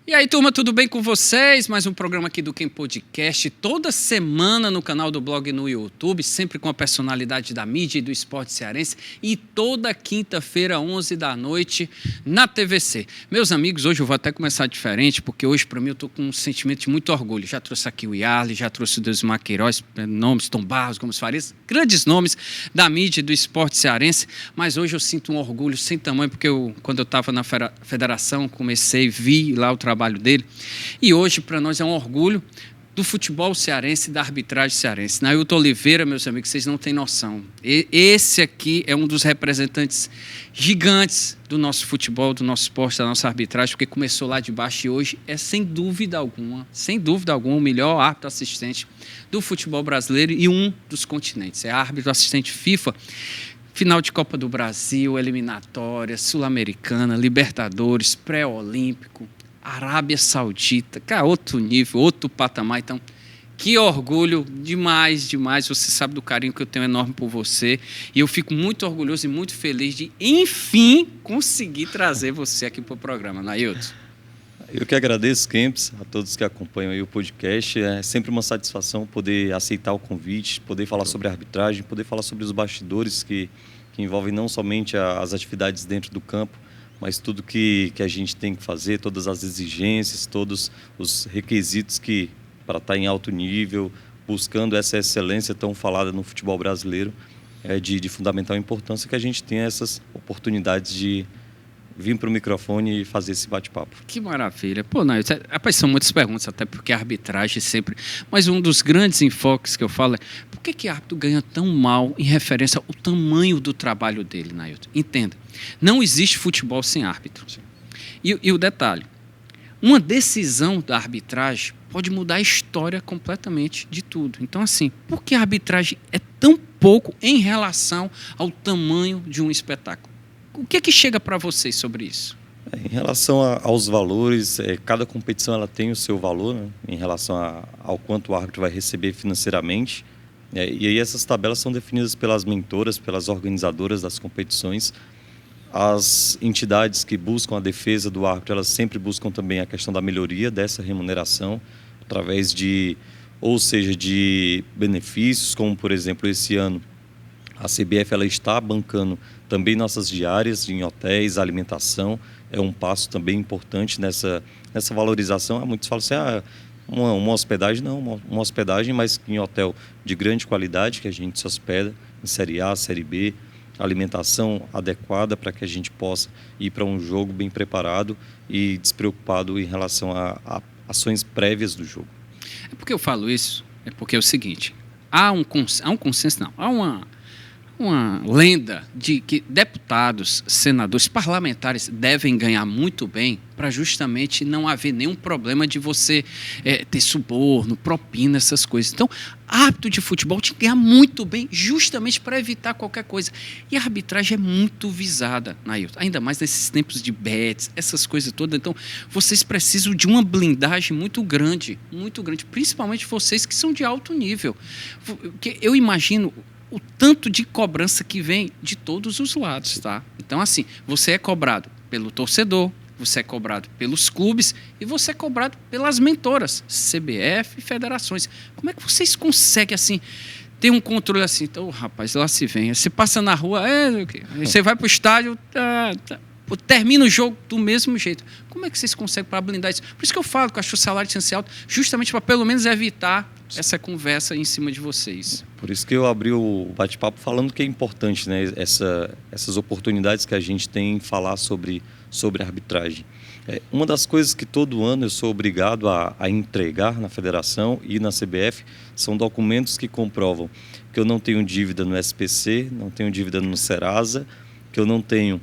E aí, turma, tudo bem com vocês? Mais um programa aqui do Quem Podcast, toda semana no canal do blog no YouTube, sempre com a personalidade da mídia e do esporte cearense, e toda quinta-feira, 11 da noite, na TVC. Meus amigos, hoje eu vou até começar diferente, porque hoje, para mim, eu estou com um sentimento de muito orgulho. Já trouxe aqui o Yarley, já trouxe o Deusmar Queiroz, nomes, Tom Barros, Gomes Farias, grandes nomes da mídia e do esporte cearense, mas hoje eu sinto um orgulho sem tamanho, porque quando eu estava na federação, comecei, vi lá o trabalho dele, e hoje para nós é um orgulho do futebol cearense e da arbitragem cearense. Nailton Oliveira, meus amigos, vocês não têm noção. Esse aqui é um dos representantes gigantes do nosso futebol, do nosso esporte, da nossa arbitragem, porque começou lá de baixo e hoje é sem dúvida alguma, o melhor árbitro assistente do futebol brasileiro e um dos continentes. É árbitro assistente FIFA. Final de Copa do Brasil, eliminatória, Sul-Americana, Libertadores, pré-olímpico, Arábia Saudita, cara, outro nível, outro patamar. Então, que orgulho, demais, demais. Você sabe do carinho que eu tenho enorme por você. E eu fico muito orgulhoso e muito feliz de, enfim, conseguir trazer você aqui para o programa, Nailton. Eu que agradeço, Kempis, a todos que acompanham aí o podcast. É sempre uma satisfação poder aceitar o convite, poder falar sobre a arbitragem, poder falar sobre os bastidores que envolvem não somente as atividades dentro do campo, mas tudo que a gente tem que fazer, todas as exigências, todos os requisitos que para estar em alto nível, buscando essa excelência tão falada no futebol brasileiro, é de fundamental importância que a gente tenha essas oportunidades de vir para o microfone e fazer esse bate-papo. Que maravilha. Pô, não, rapaz, são muitas perguntas, até porque a arbitragem sempre... Mas um dos grandes enfoques que eu falo é por que árbitro ganha tão mal em referência ao tamanho do trabalho dele, Nailton? Entenda, não existe futebol sem árbitro. E o detalhe, uma decisão da arbitragem pode mudar a história completamente de tudo. Então, assim, por que a arbitragem é tão pouco em relação ao tamanho de um espetáculo? O que chega para vocês sobre isso? Em relação aos valores, cada competição ela tem o seu valor, né, em relação ao quanto o árbitro vai receber financeiramente. E aí essas tabelas são definidas pelas mentoras, pelas organizadoras das competições. As entidades que buscam a defesa do árbitro, elas sempre buscam também a questão da melhoria dessa remuneração, através de benefícios, como por exemplo esse ano a CBF ela está bancando também nossas diárias em hotéis, alimentação, é um passo também importante nessa valorização. Muitos falam assim, uma hospedagem, não, uma hospedagem, mas em hotel de grande qualidade, que a gente se hospeda em Série A, Série B, alimentação adequada para que a gente possa ir para um jogo bem preparado e despreocupado em relação a ações prévias do jogo. É porque eu falo isso, é porque é o seguinte, há um consenso, não, há uma lenda de que deputados, senadores, parlamentares devem ganhar muito bem para justamente não haver nenhum problema de você ter suborno, propina, essas coisas. Então, árbitro de futebol tinha que ganhar muito bem justamente para evitar qualquer coisa. E a arbitragem é muito visada, Nailton, ainda mais nesses tempos de bets, essas coisas todas. Então, vocês precisam de uma blindagem muito grande, principalmente vocês que são de alto nível. Porque eu imagino o tanto de cobrança que vem de todos os lados, tá? Então, assim, você é cobrado pelo torcedor, você é cobrado pelos clubes e você é cobrado pelas mentoras, CBF e federações. Como é que vocês conseguem, assim, ter um controle assim? Então, rapaz, lá se vem. Você passa na rua, você vai pro estádio, termina o jogo do mesmo jeito. Como é que vocês conseguem para blindar isso? Por isso que eu falo que eu acho o salário tinha que ser alto, justamente para pelo menos evitar essa conversa em cima de vocês. Por isso que eu abri o bate-papo falando que é importante, né, essas oportunidades que a gente tem em falar sobre a arbitragem. Uma das coisas que todo ano eu sou obrigado a entregar na federação e na CBF são documentos que comprovam que eu não tenho dívida no SPC, não tenho dívida no Serasa, que eu não tenho,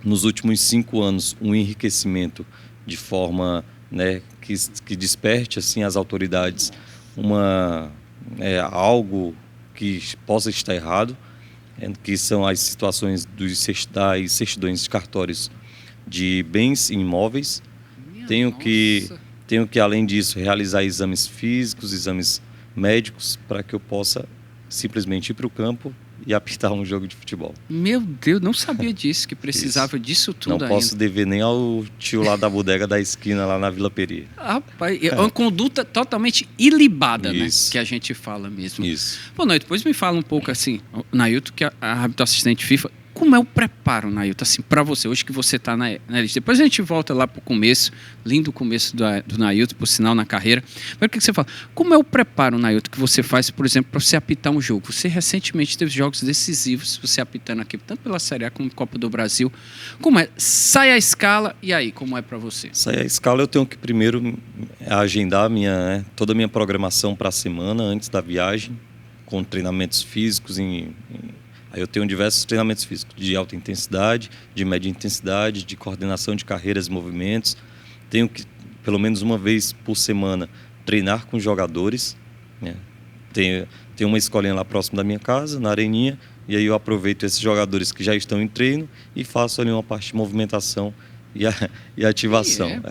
nos últimos 5 anos, um enriquecimento de forma, né, que desperte assim, as autoridades algo que possa estar errado, que são as situações das certidões de cartórios de bens e imóveis. Tenho que, além disso, realizar exames físicos, exames médicos, para que eu possa simplesmente ir para o campo e apitar um jogo de futebol. Meu Deus, não sabia disso, que precisava disso tudo ainda. Não posso dever nem ao tio lá da bodega da esquina, lá na Vila Peri. Rapaz, é uma conduta totalmente ilibada, né? Isso. Que a gente fala mesmo. Isso. Pô, Nailton, depois me fala um pouco assim, Nailton, que é árbitro assistente FIFA, como é o preparo, Nailton, assim, para você, hoje que você está na elite? Depois a gente volta lá para o começo, lindo começo do Nailton, por sinal, na carreira. Mas o que você fala? Como é o preparo, Nailton, que você faz, por exemplo, para você apitar um jogo? Você recentemente teve jogos decisivos, você apitando aqui, tanto pela Série A como Copa do Brasil. Como é? Sai a escala e aí, como é para você? Sai a escala, eu tenho que primeiro agendar toda a minha programação para a semana, antes da viagem, com treinamentos físicos Aí eu tenho diversos treinamentos físicos de alta intensidade, de média intensidade, de coordenação de carreiras e movimentos. Tenho que, pelo menos uma vez por semana, treinar com jogadores. Né? Tem uma escolinha lá próximo da minha casa, na Areninha, e aí eu aproveito esses jogadores que já estão em treino e faço ali uma parte de movimentação e ativação.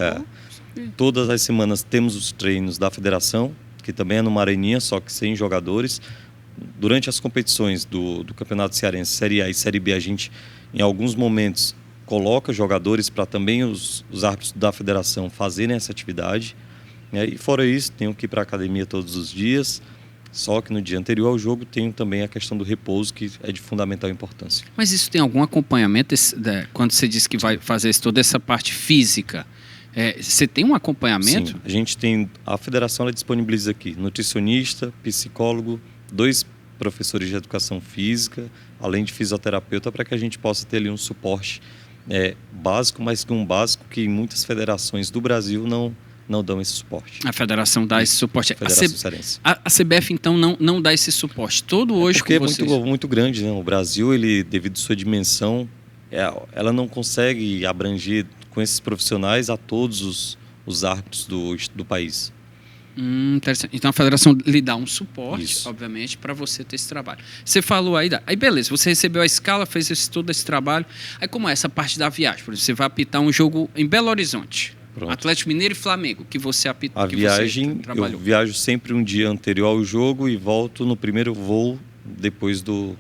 Todas as semanas temos os treinos da federação, que também é numa Areninha, só que sem jogadores. Durante as competições do Campeonato Cearense, Série A e Série B, a gente, em alguns momentos, coloca jogadores para também os árbitros da federação fazerem essa atividade. E fora isso, tenho que ir para a academia todos os dias, só que no dia anterior ao jogo tenho também a questão do repouso, que é de fundamental importância. Mas isso tem algum acompanhamento, quando você diz que vai fazer toda essa parte física? Você tem um acompanhamento? Sim, a gente tem, a federação ela disponibiliza aqui nutricionista, psicólogo, 2 professores de educação física, além de fisioterapeuta, para que a gente possa ter ali um suporte básico, mas que um básico que em muitas federações do Brasil não dão esse suporte. A federação dá esse suporte. Federação Cearense. A CBF, então, não dá esse suporte todo hoje porque com vocês? É muito grande, né? O Brasil, ele, devido à sua dimensão, ela não consegue abranger com esses profissionais a todos os árbitros do país. Interessante. Então a federação lhe dá um suporte, Isso. obviamente, para você ter esse trabalho. Você falou aí, beleza, você recebeu a escala, fez todo esse trabalho. Aí como é essa parte da viagem? Por exemplo, você vai apitar um jogo em Belo Horizonte. Pronto. Atlético Mineiro e Flamengo, que você apitou. A viagem, eu viajo sempre um dia anterior ao jogo e volto no primeiro voo depois no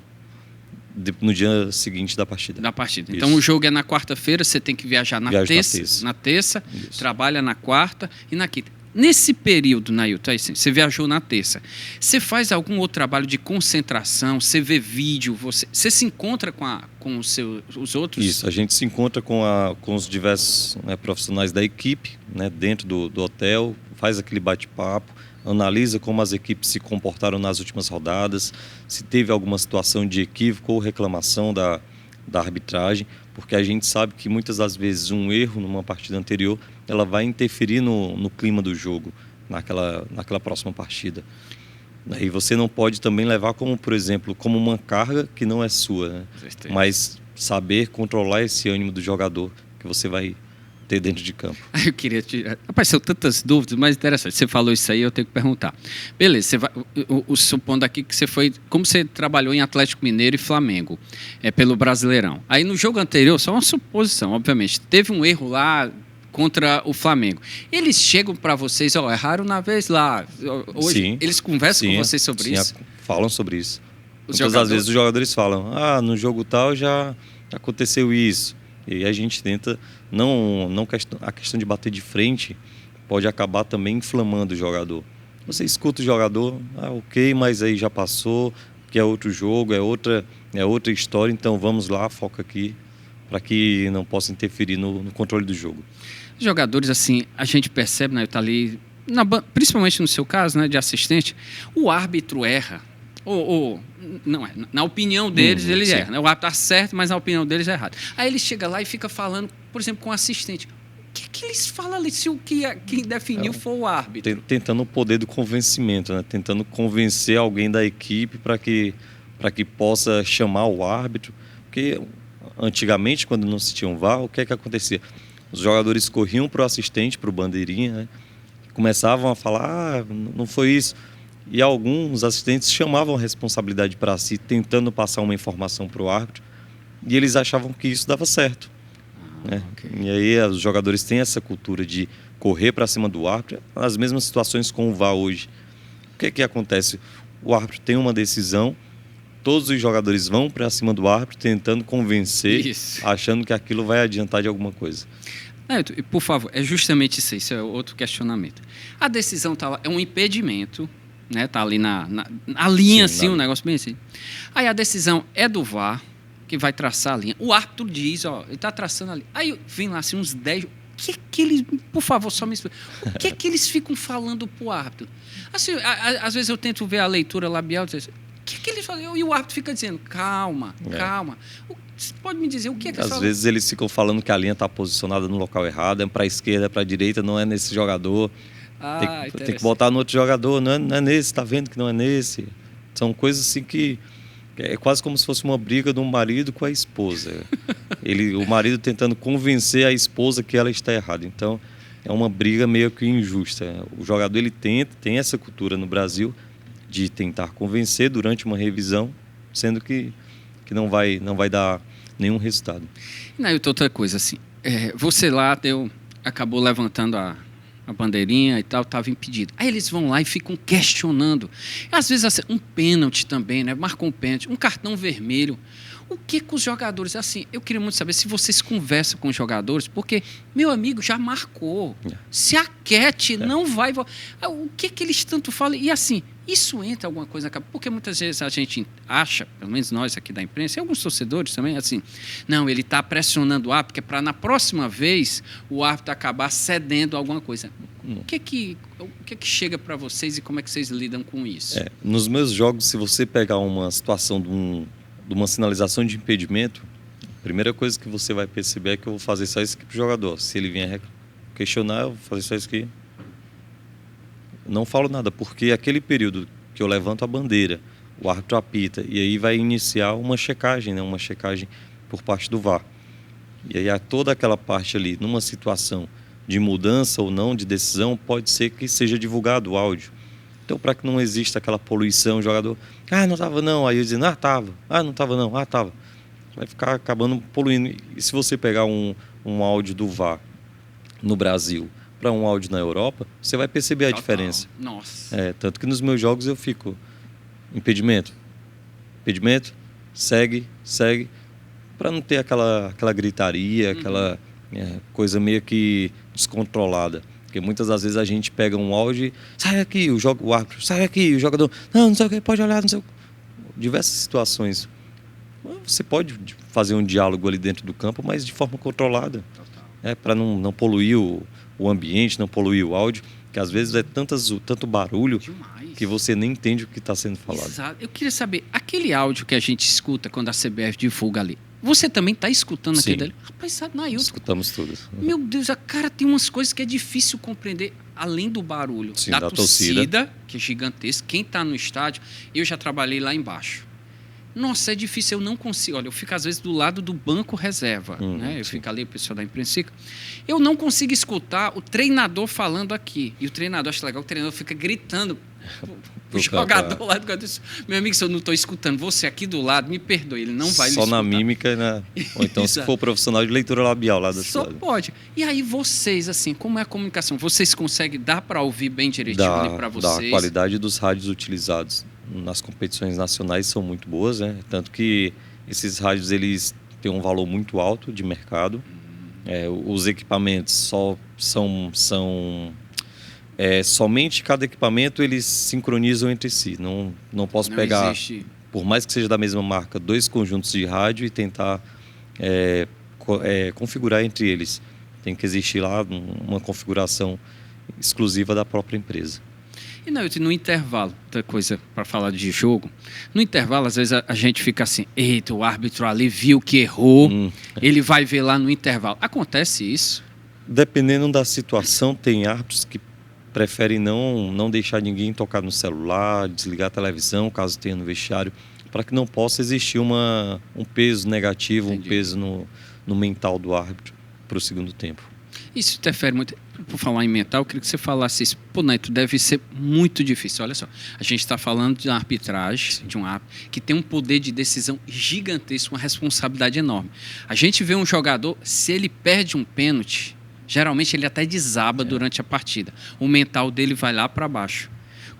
dia seguinte da partida. Então o jogo é na quarta-feira, você tem que viajar na terça, trabalha na quarta e na quinta. Nesse período, Nailton, você viajou na terça, você faz algum outro trabalho de concentração, você vê vídeo, você se encontra com os outros? Isso, a gente se encontra com os diversos profissionais da equipe, dentro do hotel, faz aquele bate-papo, analisa como as equipes se comportaram nas últimas rodadas, se teve alguma situação de equívoco ou reclamação da arbitragem, porque a gente sabe que muitas das vezes um erro numa partida anterior ela vai interferir no clima do jogo, naquela próxima partida. E você não pode também levar como, por exemplo, como uma carga que não é sua, né? Mas saber controlar esse ânimo do jogador que você vai ter dentro de campo. Eu queria tirar. Apareceu tantas dúvidas, mas interessante. Você falou isso aí, eu tenho que perguntar. Beleza, você vai, supondo aqui que você foi. Como você trabalhou em Atlético Mineiro e Flamengo, pelo Brasileirão. Aí no jogo anterior, só uma suposição, obviamente, teve um erro lá contra o Flamengo. Eles chegam para vocês, erraram na vez lá. Hoje, sim, eles conversam com vocês sobre isso? Falam sobre isso. Muitas das vezes os jogadores falam, no jogo tal já aconteceu isso. E a gente tenta, a questão de bater de frente pode acabar também inflamando o jogador. Você escuta o jogador, ok, mas aí já passou, que é outro jogo, é outra história, então vamos lá, foca aqui, para que não possa interferir no controle do jogo. Jogadores, assim, a gente percebe, né, tá ali, principalmente no seu caso, né, de assistente, o árbitro erra. Não é. Na opinião deles, ele erra. Né? O árbitro está certo, mas na opinião deles é errado. Aí ele chega lá e fica falando, por exemplo, com o assistente. O que eles falam ali se quem definiu foi o árbitro? Tentando o poder do convencimento, né? Tentando convencer alguém da equipe para que possa chamar o árbitro. Porque antigamente, quando não se tinha um VAR, o que acontecia? Os jogadores corriam para o assistente, para o bandeirinha, né? Começavam a falar, não foi isso. E alguns assistentes chamavam a responsabilidade para si, tentando passar uma informação para o árbitro, e eles achavam que isso dava certo. Né? Okay. E aí os jogadores têm essa cultura de correr para cima do árbitro, as mesmas situações com o VAR hoje. O que acontece? O árbitro tem uma decisão, todos os jogadores vão para cima do árbitro tentando convencer, Isso. achando que aquilo vai adiantar de alguma coisa. Neto, por favor, é justamente isso é outro questionamento. A decisão tá lá, é um impedimento, né? Tá ali na linha, Sim, assim, um negócio bem assim. Aí a decisão é do VAR, que vai traçar a linha. O árbitro diz, ó, ele tá traçando ali. Aí vem lá, assim, uns 10... O que eles... Por favor, só me explica. O que eles ficam falando pro árbitro? Assim, às vezes eu tento ver a leitura labial e dizer assim, o que eles falam? E o árbitro fica dizendo, calma. Você pode me dizer o que é que eles Às falam? vezes eles ficam falando que a linha está posicionada no local errado, é para a esquerda, é para a direita, não é nesse jogador. Tem que botar no outro jogador, não é nesse, tá vendo que não é nesse. São coisas assim que é quase como se fosse uma briga de um marido com a esposa. O marido tentando convencer a esposa que ela está errada. Então, é uma briga meio que injusta. O jogador ele tem essa cultura no Brasil de tentar convencer durante uma revisão, sendo que não vai dar nenhum resultado. Não, e outra coisa, assim, você lá acabou levantando a bandeirinha e tal, estava impedido. Aí eles vão lá e ficam questionando. Às vezes, assim, um pênalti também, né? Marcou um pênalti, um cartão vermelho. O que os jogadores... Assim, eu queria muito saber se vocês conversam com os jogadores, porque, meu amigo, já marcou. Se aquiete, não vai... O que eles tanto falam? E assim, isso entra alguma coisa na cabeça? Porque muitas vezes a gente acha, pelo menos nós aqui da imprensa, e alguns torcedores também, assim, não, ele está pressionando o árbitro, porque para na próxima vez o árbitro acabar cedendo alguma coisa. O que chega para vocês e como é que vocês lidam com isso? Nos meus jogos, se você pegar uma situação de uma sinalização de impedimento, a primeira coisa que você vai perceber é que eu vou fazer só isso aqui pro jogador. Se ele vier questionar, eu vou fazer só isso aqui. Não falo nada, porque aquele período que eu levanto a bandeira, o árbitro apita, e aí vai iniciar uma checagem, né? Uma checagem por parte do VAR. E aí toda aquela parte ali, numa situação de mudança ou não de decisão, pode ser que seja divulgado o áudio. Então, para que não exista aquela poluição, o jogador, não estava não, aí eu dizendo, estava, não estava não, estava. Vai ficar acabando poluindo. E se você pegar um áudio do VAR no Brasil para um áudio na Europa, você vai perceber a diferença. Nossa. Tanto que nos meus jogos eu fico, impedimento, segue, para não ter aquela gritaria, aquela coisa meio que descontrolada. Porque muitas das vezes a gente pega um áudio e sai aqui, o árbitro, sai aqui, o jogador, não sei o que, pode olhar, não sei o que. Diversas situações. Você pode fazer um diálogo ali dentro do campo, mas de forma controlada. Para não poluir o ambiente, não poluir o áudio, que às vezes é tanto barulho demais, que você nem entende o que está sendo falado. Exato. Eu queria saber, aquele áudio que a gente escuta quando a CBF divulga ali, você também está escutando aquele dali? Rapaz, sabe, Nailton? Escutamos tudo. Meu Deus, cara, tem umas coisas que é difícil compreender, além do barulho. Sim, da torcida, que é gigantesca. Quem está no estádio, eu já trabalhei lá embaixo. Nossa, é difícil, eu não consigo. Olha, eu fico às vezes do lado do banco reserva, né? Eu fico ali, o pessoal da imprensa. Eu não consigo escutar o treinador falando aqui. E o treinador, acho legal, o treinador fica gritando o jogador lá do lado. Meu amigo, se eu não estou escutando você aqui do lado, me perdoe, ele não vai me escutar. Só na mímica, ou então se for profissional de leitura labial lá da cidade. Só pode. E aí vocês, assim, como é a comunicação? Vocês conseguem dar para ouvir bem direitinho ali para vocês? A qualidade dos rádios utilizados nas competições nacionais são muito boas, né? Tanto que esses rádios eles têm um valor muito alto de mercado. Os equipamentos somente cada equipamento eles sincronizam entre si. Não posso pegar, por mais que seja da mesma marca, 2 conjuntos de rádio e tentar configurar entre eles. Tem que existir lá uma configuração exclusiva da própria empresa. E no intervalo, outra coisa para falar de jogo, no intervalo às vezes a gente fica assim, eita, o árbitro ali viu que errou, ele vai ver lá no intervalo. Acontece isso? Dependendo da situação, tem árbitros que preferem não deixar ninguém tocar no celular, desligar a televisão, caso tenha no vestiário, para que não possa existir um peso negativo, Entendi. Um peso no mental do árbitro para o segundo tempo. Isso interfere muito. Por falar em mental, eu queria que você falasse isso. Pô, Neto, deve ser muito difícil. Olha só, a gente está falando de uma arbitragem, de um árbitro que tem um poder de decisão gigantesco, uma responsabilidade enorme. A gente vê um jogador, se ele perde um pênalti, geralmente ele até desaba durante a partida. O mental dele vai lá para baixo.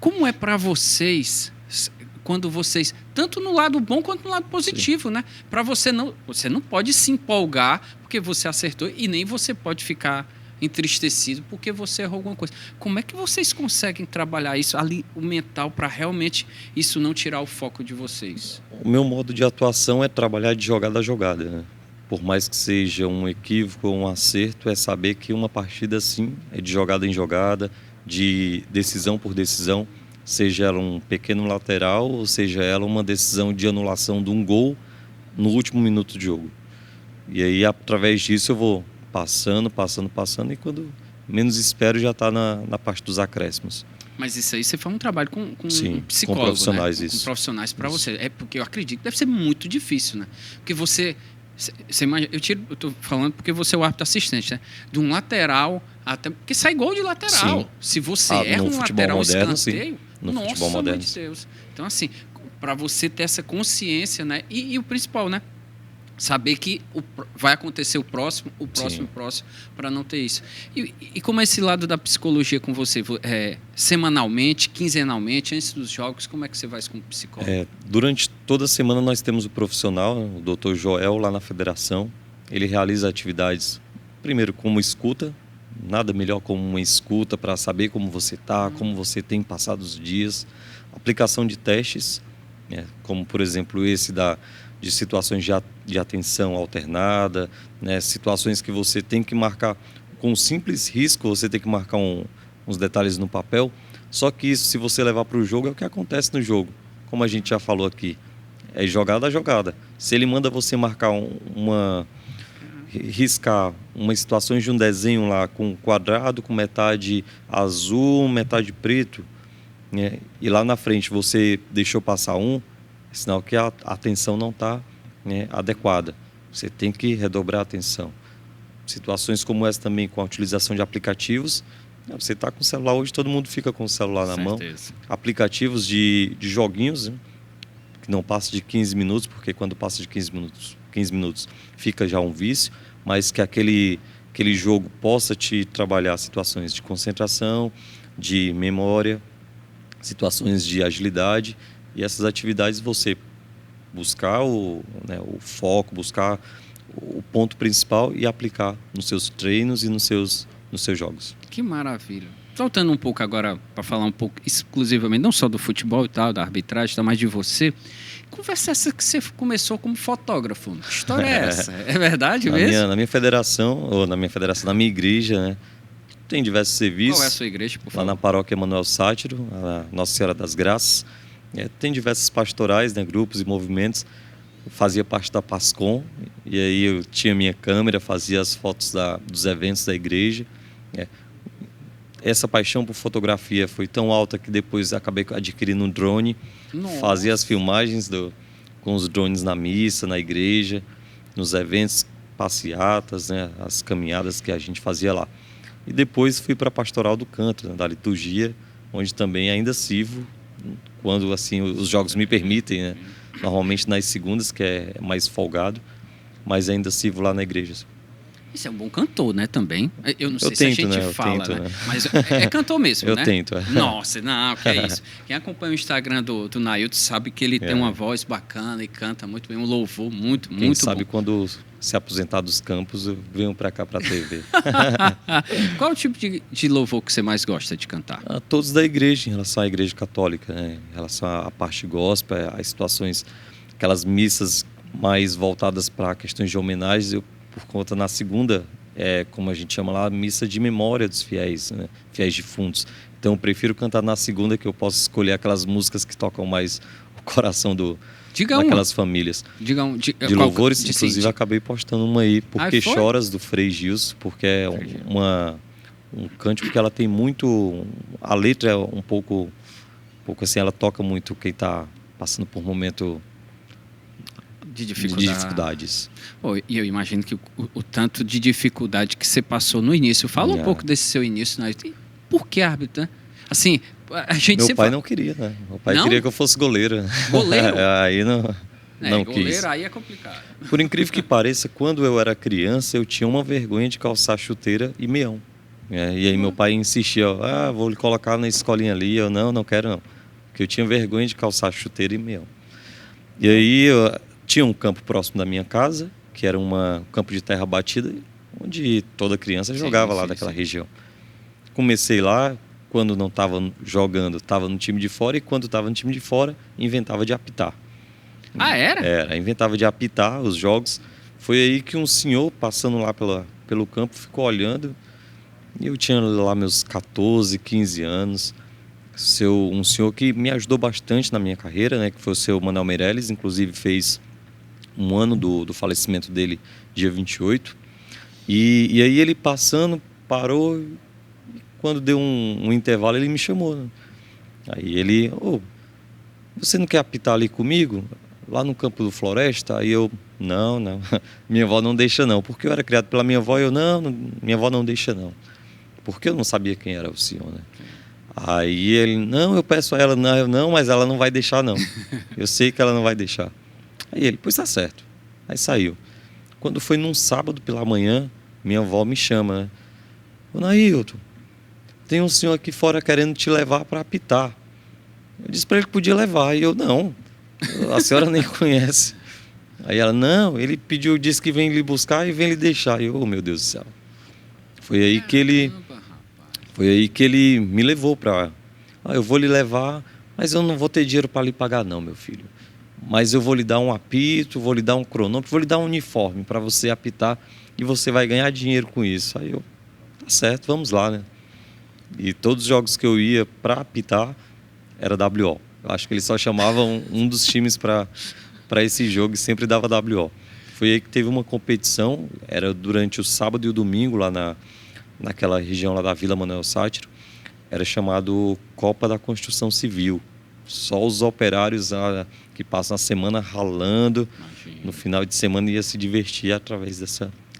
Como é para vocês quando vocês, tanto no lado bom quanto no lado positivo, né? Para você não pode se empolgar porque você acertou e nem você pode ficar entristecido porque você errou alguma coisa. Como é que vocês conseguem trabalhar isso ali, o mental, para realmente isso não tirar o foco de vocês? O meu modo de atuação é trabalhar de jogada a jogada, né? Por mais que seja um equívoco ou um acerto, é saber que uma partida, sim, é de jogada em jogada, de decisão por decisão, seja ela um pequeno lateral ou seja ela uma decisão de anulação de um gol no último minuto de jogo. E aí, através disso, eu vou passando, e quando menos espero já está na parte dos acréscimos. Mas isso aí você faz um trabalho com Sim, um psicólogo, com profissionais, né? isso. Com profissionais para Isso. você. É porque eu acredito que deve ser muito difícil, né? Porque você imagina, eu tô falando porque você é o árbitro assistente, né? De um lateral até porque sai gol de lateral. Sim. Se você erra no um futebol lateral moderno, escanteio, sim. No nossa, futebol moderno. meu Deus. Então assim, para você ter essa consciência, né? E o principal, né? Saber que vai acontecer o próximo, para não ter isso. E como é esse lado da psicologia com você? Semanalmente, quinzenalmente, antes dos jogos, como é que você vai com o psicólogo? Durante toda a semana nós temos o profissional, o Dr. Joel, lá na federação. Ele realiza atividades, primeiro como escuta, nada melhor como uma escuta para saber como você está, como você tem passado os dias. Aplicação de testes, como por exemplo esse de situações de atenção alternada, né? Situações que você tem que marcar com um simples risco, você tem que marcar uns detalhes no papel. Só que isso, se você levar para o jogo, é o que acontece no jogo. Como a gente já falou aqui, é jogada a jogada. Se ele manda você marcar riscar umas situações de um desenho lá com quadrado, com metade azul, metade preto, né? E lá na frente você deixou passar é sinal que a atenção não está, né, adequada. Você tem que redobrar a atenção. Situações como essa também, com a utilização de aplicativos, você está com o celular, hoje todo mundo fica com o celular na mão. Aplicativos de joguinhos, né, que não passa de 15 minutos, porque quando passa de 15 minutos fica já um vício, mas que aquele jogo possa te trabalhar situações de concentração, de memória, situações de agilidade. E essas atividades você buscar o foco, buscar o ponto principal e aplicar nos seus treinos e nos seus jogos. Que maravilha. Voltando um pouco agora para falar um pouco exclusivamente, não só do futebol e tal, da arbitragem, mas de você. Conversa essa que você começou como fotógrafo. Que história é essa? É verdade mesmo? Na minha federação, na minha igreja, né, tem diversos serviços. Qual é a sua igreja, por favor? Lá na paróquia Emanuel Sátiro, a Nossa Senhora das Graças. Tem diversas pastorais, né, grupos e movimentos. Eu fazia parte da PASCOM, e aí eu tinha minha câmera, fazia as fotos dos eventos da igreja. Essa paixão por fotografia foi tão alta que depois acabei adquirindo um drone. Nossa. Fazia as filmagens com os drones na missa, na igreja, nos eventos, passeatas, né, as caminhadas que a gente fazia lá. E depois fui para a Pastoral do Canto, né, da liturgia, onde também ainda sirvo quando assim os jogos me permitem, né? Normalmente nas segundas, que é mais folgado, mas ainda sirvo lá na igreja. Isso é um bom cantor, né, também? Eu não sei se a gente fala, né? Mas é cantor mesmo, né? Eu tento. Nossa, não, que é isso. Quem acompanha o Instagram do Nailton sabe que ele tem uma voz bacana e canta muito bem, um louvor muito Quem sabe bom. Quando se aposentar dos campos, eu venho para cá, para a TV. Qual o tipo de louvor que você mais gosta de cantar? Todos da igreja, em relação à igreja católica, né? Em relação à parte gospel, às situações, aquelas missas mais voltadas para questões de homenagens, por conta na segunda, como a gente chama lá, missa de memória dos fiéis, né? Fiéis defuntos. Então eu prefiro cantar na segunda, que eu posso escolher aquelas músicas que tocam mais o coração daquelas famílias. De louvores, inclusive acabei postando uma aí, Porque Choras, do Frei Gilson, porque é um cântico que ela tem muito... A letra é um pouco assim, ela toca muito quem está passando por um momento de dificuldades. E eu imagino que o tanto de dificuldade que você passou no início. Fala um pouco desse seu início. Né? Por que árbitro, né? Assim, a gente Meu pai não queria, né? Meu pai queria que eu fosse goleiro. Goleiro? Aí não goleiro, quis. Aí é complicado. Por incrível que pareça, quando eu era criança, eu tinha uma vergonha de calçar chuteira e meião. E aí meu pai insistia, vou lhe colocar na escolinha ali. Eu, não quero não. porque eu tinha vergonha de calçar chuteira e meião. E aí eu tinha um campo próximo da minha casa, que era um campo de terra batida, onde toda criança jogava lá daquela região. Comecei lá, quando não estava jogando, estava no time de fora, e quando estava no time de fora, inventava de apitar. Ah, era? Era, inventava de apitar os jogos. Foi aí que um senhor, passando lá pelo campo, ficou olhando. E eu tinha lá meus 14, 15 anos. Um senhor que me ajudou bastante na minha carreira, né, que foi o seu Manuel Meirelles, inclusive fez um ano do falecimento dele, dia 28. E aí ele passando, parou, e quando deu um intervalo ele me chamou. Né? Aí ele, você não quer apitar ali comigo? Lá no campo do Floresta? Aí eu, não, minha avó não deixa não, porque eu era criado pela minha avó, minha avó não deixa não, porque eu não sabia quem era o senhor, né? Aí ele, não, eu peço a ela, não, mas ela não vai deixar não, eu sei que ela não vai deixar. Aí ele, pois tá certo. Aí saiu. Quando foi num sábado pela manhã, minha avó me chama, né? Ô Nailton, tem um senhor aqui fora querendo te levar para apitar. Eu disse para ele que podia levar, e eu, não, a senhora nem conhece. Aí ela, não, ele disse que vem lhe buscar e vem lhe deixar. E eu, meu Deus do céu. Foi aí que ele me levou para... eu vou lhe levar, mas eu não vou ter dinheiro para lhe pagar não, meu filho. Mas eu vou lhe dar um apito, vou lhe dar um cronômetro, vou lhe dar um uniforme para você apitar e você vai ganhar dinheiro com isso. Aí eu, tá certo, vamos lá, né? E todos os jogos que eu ia para apitar era WO. Eu acho que eles só chamavam um dos times para esse jogo e sempre dava WO. Foi aí que teve uma competição, era durante o sábado e o domingo, lá naquela região lá da Vila Manuel Sátiro, era chamado Copa da Construção Civil. Só os operários que passam a semana ralando, no final de semana ia se divertir através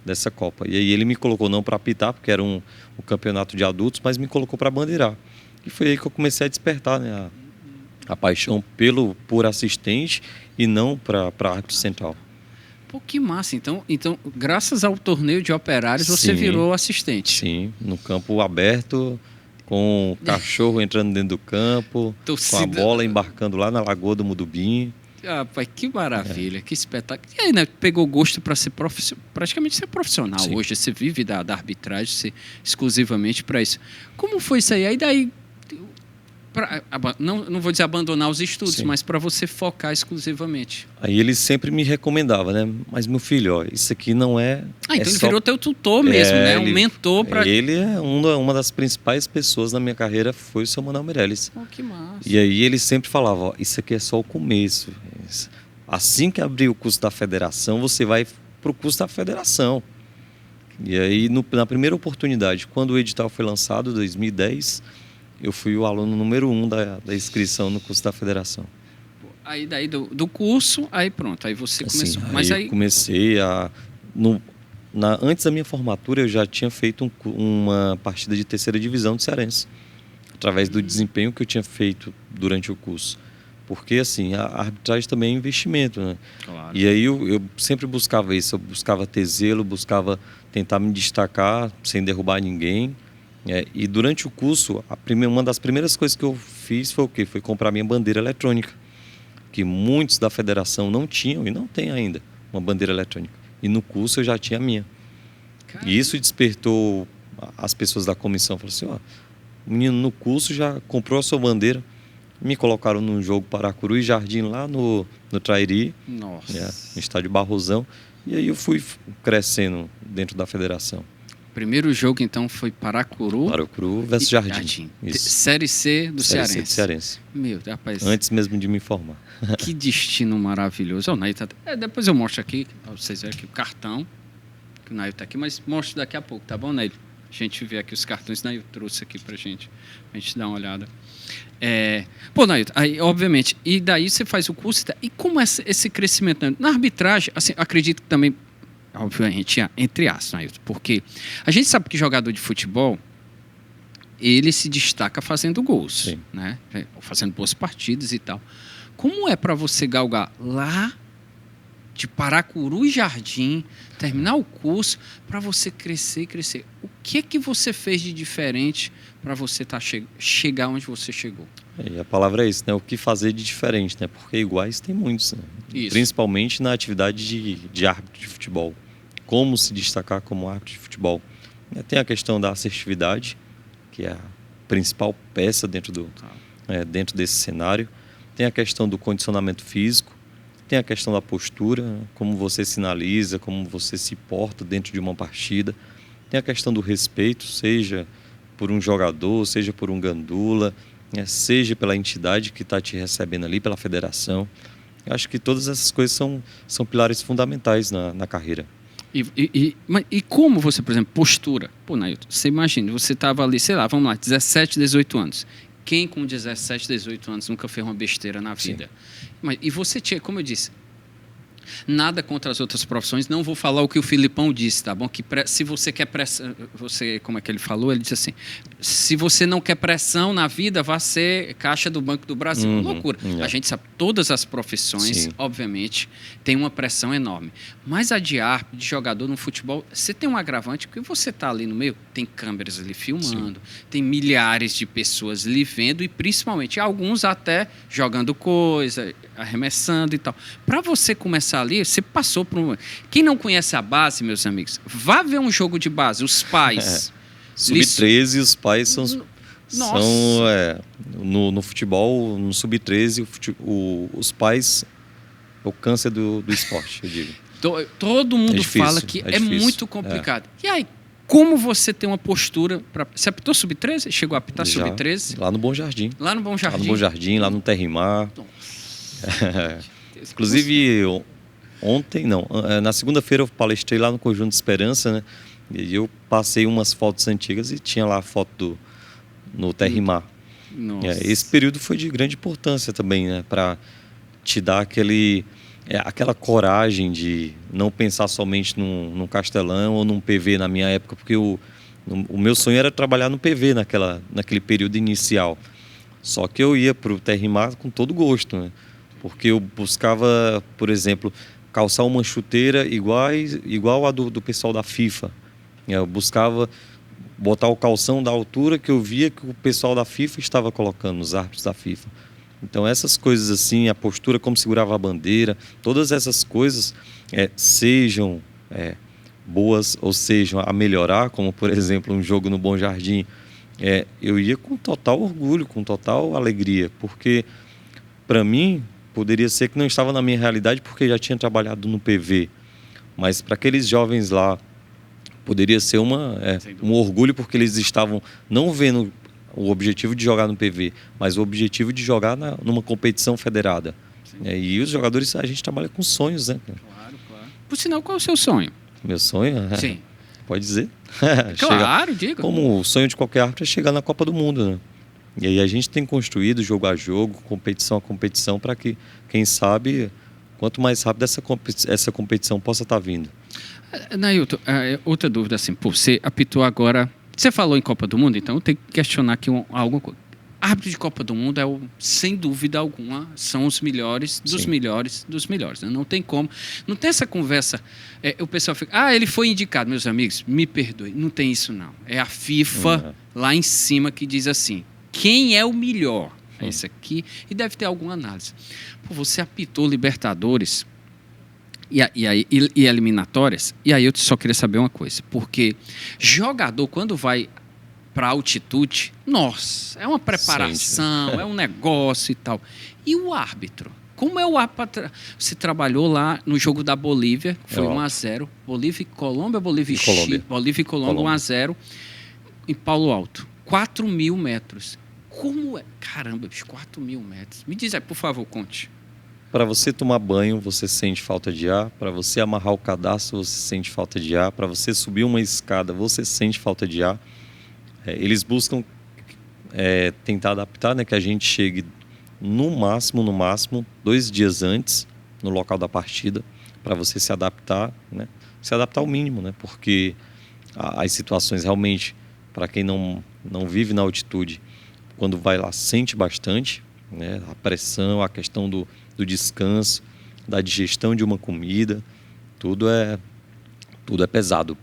dessa Copa. E aí ele me colocou não para apitar, porque era um campeonato de adultos, mas me colocou para bandeirar. E foi aí que eu comecei a despertar, né, a paixão por assistente e não para árbitro central. Pô, que massa. Então, graças ao torneio de operários, você virou assistente. Sim, no campo aberto, com o cachorro entrando dentro do campo, com a bola embarcando lá na Lagoa do Mudubim. Ah, pai, que maravilha, que espetáculo. E aí, né, pegou gosto para ser praticamente ser profissional. Sim. Hoje você vive da arbitragem exclusivamente para isso. Como foi isso aí? Aí daí, não vou dizer abandonar os estudos, sim, mas para você focar exclusivamente. Aí ele sempre me recomendava, né? Mas meu filho, isso aqui não é... então ele virou teu tutor mesmo, né? Um mentor para... Ele é uma das principais pessoas na minha carreira, foi o seu Manuel Meirelles. Oh, que massa. E aí ele sempre falava, isso aqui é só o começo. Assim que abrir o curso da federação, você vai para o curso da federação. E aí, na primeira oportunidade, quando o edital foi lançado, em 2010... eu fui o aluno número 1 da inscrição no curso da federação. Aí daí do curso, aí pronto, aí você começou. Assim, mas aí comecei antes da minha formatura eu já tinha feito uma partida de terceira divisão do Cearense, através do desempenho que eu tinha feito durante o curso. Porque assim, a arbitragem também é investimento, né? Claro. E aí eu sempre buscava isso, eu buscava ter zelo, buscava tentar me destacar sem derrubar ninguém. E durante o curso, uma das primeiras coisas que eu fiz foi o quê? Foi comprar minha bandeira eletrônica, que muitos da federação não tinham e não tem ainda uma bandeira eletrônica. E no curso eu já tinha a minha. Caramba. E isso despertou as pessoas da comissão. Falaram assim, o menino no curso já comprou a sua bandeira. Me colocaram num jogo Paracuru e Jardim lá no Trairi, no estádio Barrosão. E aí eu fui crescendo dentro da federação. Primeiro jogo, então, foi Paracuru versus Jardim. Série C do Cearense. Série C do Cearense. Meu, rapaz. Antes mesmo de me formar. Que destino maravilhoso. O Nailton, depois eu mostro aqui, pra vocês verem aqui o cartão, que o Nailton está aqui, mas mostro daqui a pouco, tá bom, Nailton? A gente vê aqui os cartões, o Nailton trouxe aqui pra gente dar uma olhada. Pô, Nailton, aí, obviamente, e daí você faz o curso, e como é esse crescimento? Nailton? Na arbitragem, assim, acredito que também, obviamente, entre aspas, Nailton, porque a gente sabe que jogador de futebol, ele se destaca fazendo gols, sim, né? Fazendo boas partidas e tal. Como é para você galgar lá de Paracuru e Jardim, terminar o curso, para você crescer? O que você fez de diferente para você chegar onde você chegou? E a palavra é isso, né? O que fazer de diferente, né? Porque iguais tem muitos, né? Principalmente na atividade de árbitro de futebol. Como se destacar como árbitro de futebol? Tem a questão da assertividade, que é a principal peça dentro desse cenário. Tem a questão do condicionamento físico. Tem a questão da postura, né? Como você sinaliza, como você se porta dentro de uma partida. Tem a questão do respeito, seja por um jogador, seja por um gandula, né? Seja pela entidade que está te recebendo ali, pela federação. Eu acho que todas essas coisas são pilares fundamentais na carreira. E como você, por exemplo, postura? Pô, Nailton, você imagina, você estava ali, sei lá, vamos lá, 17, 18 anos. Quem com 17, 18 anos nunca fez uma besteira na vida? E você tinha, como eu disse, nada contra as outras profissões, não vou falar o que o Filipão disse, tá bom? Que se você quer pressão, como é que ele falou? Ele disse assim, se você não quer pressão na vida, vá ser caixa do Banco do Brasil. Loucura. A gente sabe, todas as profissões, obviamente, tem uma pressão enorme. Mas a de árbitro, de jogador no futebol, você tem um agravante, porque você está ali no meio, tem câmeras ali filmando, tem milhares de pessoas lhe vendo e principalmente alguns até jogando coisa, arremessando e tal. Para você começar ali, você passou por um... Quem não conhece a base, meus amigos, vá ver um jogo de base, os pais... Sub-13, os pais são no futebol, no Sub-13, os pais é o câncer do esporte, eu digo. Todo mundo fala que é muito complicado. E aí, como você tem uma postura... Você apitou Sub-13? Chegou a apitar Sub-13? Lá no Bom Jardim. Lá no Bom Jardim? Lá no Bom Jardim, lá no Terrimar. Inclusive, na segunda-feira eu palestrei lá no Conjunto Esperança, né? E eu passei umas fotos antigas e tinha lá a foto no Terrimar. Esse período foi de grande importância também, né? Para te dar aquela coragem de não pensar somente num Castelão ou num PV na minha época, porque o meu sonho era trabalhar no PV naquele período inicial. Só que eu ia para o Terrimar com todo gosto, né? Porque eu buscava, por exemplo, calçar uma chuteira igual a do pessoal da FIFA. Eu buscava botar o calção da altura que eu via que o pessoal da FIFA estava colocando, os árbitros da FIFA. Então essas coisas assim, a postura, como segurava a bandeira, todas essas coisas sejam boas ou sejam a melhorar, como por exemplo um jogo no Bom Jardim, eu ia com total orgulho, com total alegria, porque para mim poderia ser que não estava na minha realidade porque já tinha trabalhado no PV, mas para aqueles jovens lá poderia ser um orgulho porque eles estavam não vendo o objetivo de jogar no PV, mas o objetivo de jogar numa competição federada. E os jogadores, a gente trabalha com sonhos, né? Claro. Por sinal, qual é o seu sonho? Meu sonho? Sim. Pode dizer. Claro, diga. Como o sonho de qualquer árbitro é chegar na Copa do Mundo, né? E aí a gente tem construído jogo a jogo, competição a competição, para que, quem sabe, quanto mais rápido essa competição possa estar vindo. Nailton, outra dúvida assim, você apitou agora, você falou em Copa do Mundo, então eu tenho que questionar aqui alguma coisa. Árbitro de Copa do Mundo sem dúvida alguma, são os melhores dos melhores dos melhores. Né? Não tem como, não tem essa conversa, o pessoal fica, ele foi indicado, meus amigos, me perdoe, não tem isso não. É a FIFA lá em cima que diz assim, quem é o melhor? É esse aqui, e deve ter alguma análise. Você apitou Libertadores e eliminatórias, e aí eu só queria saber uma coisa, porque jogador, quando vai para altitude, nossa, é uma preparação, é um negócio e tal. E o árbitro? Como é o árbitro? Você trabalhou lá no jogo da Bolívia, foi 1-0, Bolívia e Colômbia, Bolívia e Chile, Bolívia e Colômbia 1-0, em Paulo Alto, 4.000 metros. Como é? Caramba, 4.000 metros. Me diz aí, por favor, conte. Para você tomar banho, você sente falta de ar. Para você amarrar o cadastro, você sente falta de ar. Para você subir uma escada, você sente falta de ar. Eles buscam tentar adaptar, né, que a gente chegue no máximo, 2 dias antes, no local da partida, para você se adaptar, né? Se adaptar ao mínimo, né? Porque as situações realmente, para quem não vive na altitude, quando vai lá, sente bastante, né? A pressão, a questão do descanso, da digestão de uma comida, tudo é pesado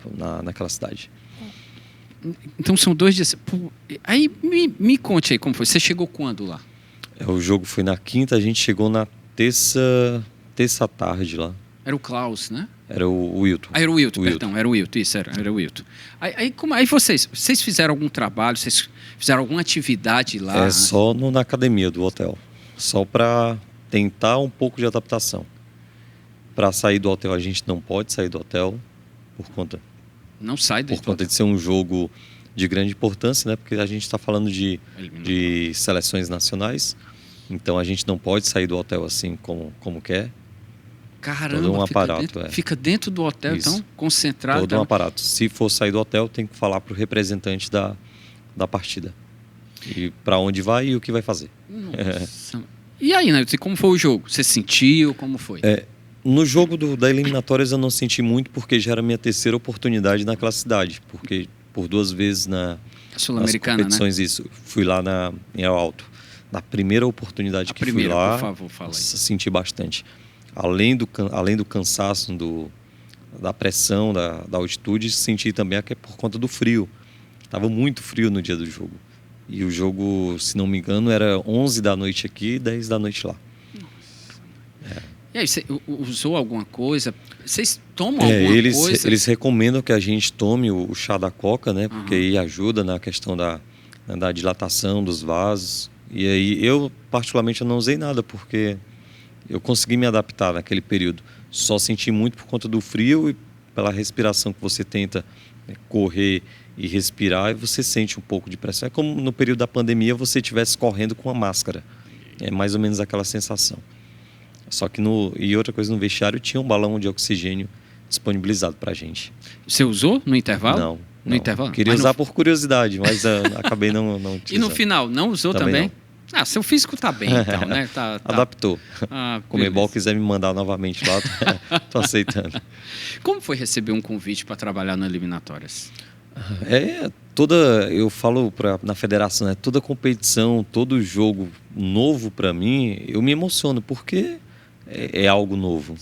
naquela cidade. Então são 2 dias. Aí me conte aí como foi. Você chegou quando lá? O jogo foi na quinta, a gente chegou na terça tarde lá. Era o Klaus, né? Era o Wilton. Era o Wilton, perdão, era o Wilton, isso, era o Wilton. Aí vocês fizeram algum trabalho, vocês fizeram alguma atividade lá? Só na academia do hotel. Só para tentar um pouco de adaptação. Para sair do hotel, a gente não pode sair do hotel por conta Não sai do por conta de ser um jogo de grande importância, né? Porque a gente está falando de seleções nacionais. Então a gente não pode sair do hotel assim como quer. Caramba, todo um aparato, fica dentro do hotel, Isso. então, concentrado. Todo um aparato. Se for sair do hotel, tem que falar para o representante da partida. E para onde vai e o que vai fazer. Nossa. E aí, né? Como foi o jogo? Você sentiu? Como foi? No jogo da eliminatórias eu não senti muito, porque já era a minha terceira oportunidade naquela cidade. Porque por 2 vezes nas competições, né? Isso, fui lá em El Alto. Na primeira oportunidade fui lá, por favor, fala aí. Senti bastante. Além do cansaço, da pressão, da altitude, senti também que é por conta do frio. Estava muito frio no dia do jogo. E o jogo, se não me engano, era 11 da noite aqui e 10 da noite lá. E aí, você usou alguma coisa? Vocês tomam alguma coisa? Eles recomendam que a gente tome o chá da coca, né? Porque aí ajuda na questão da dilatação dos vasos. E aí eu, particularmente, eu não usei nada, porque eu consegui me adaptar naquele período. Só senti muito por conta do frio e pela respiração que você tenta correr e respirar, e você sente um pouco de pressão. É como no período da pandemia você estivesse correndo com a máscara. É mais ou menos aquela sensação. Só que e outra coisa, no vestiário tinha um balão de oxigênio disponibilizado pra gente. Você usou no intervalo? Não. No intervalo? Queria usar por curiosidade, mas acabei não utilizando. E no final, não usou também? Seu físico tá bem, então, né? Tá. Adaptou. Comebol quiser me mandar novamente lá, tô aceitando. Como foi receber um convite para trabalhar no Eliminatórias? Eu falo na federação, toda competição, todo jogo novo para mim, eu me emociono, porque é algo novo.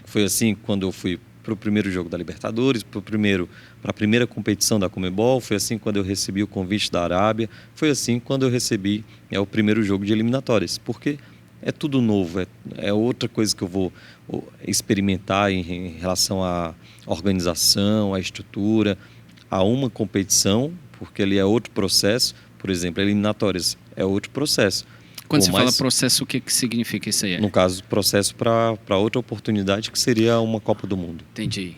Foi assim quando eu fui para o primeiro jogo da Libertadores, para a primeira competição da Comebol, foi assim quando eu recebi o convite da Arábia, foi assim quando eu recebi o primeiro jogo de eliminatórias, porque é tudo novo, é outra coisa que eu vou experimentar em relação à organização, à estrutura, a uma competição, porque ali é outro processo. Por exemplo, eliminatórias é outro processo. Quando você fala processo, o que significa isso aí? No caso, processo para outra oportunidade, que seria uma Copa do Mundo. Entendi.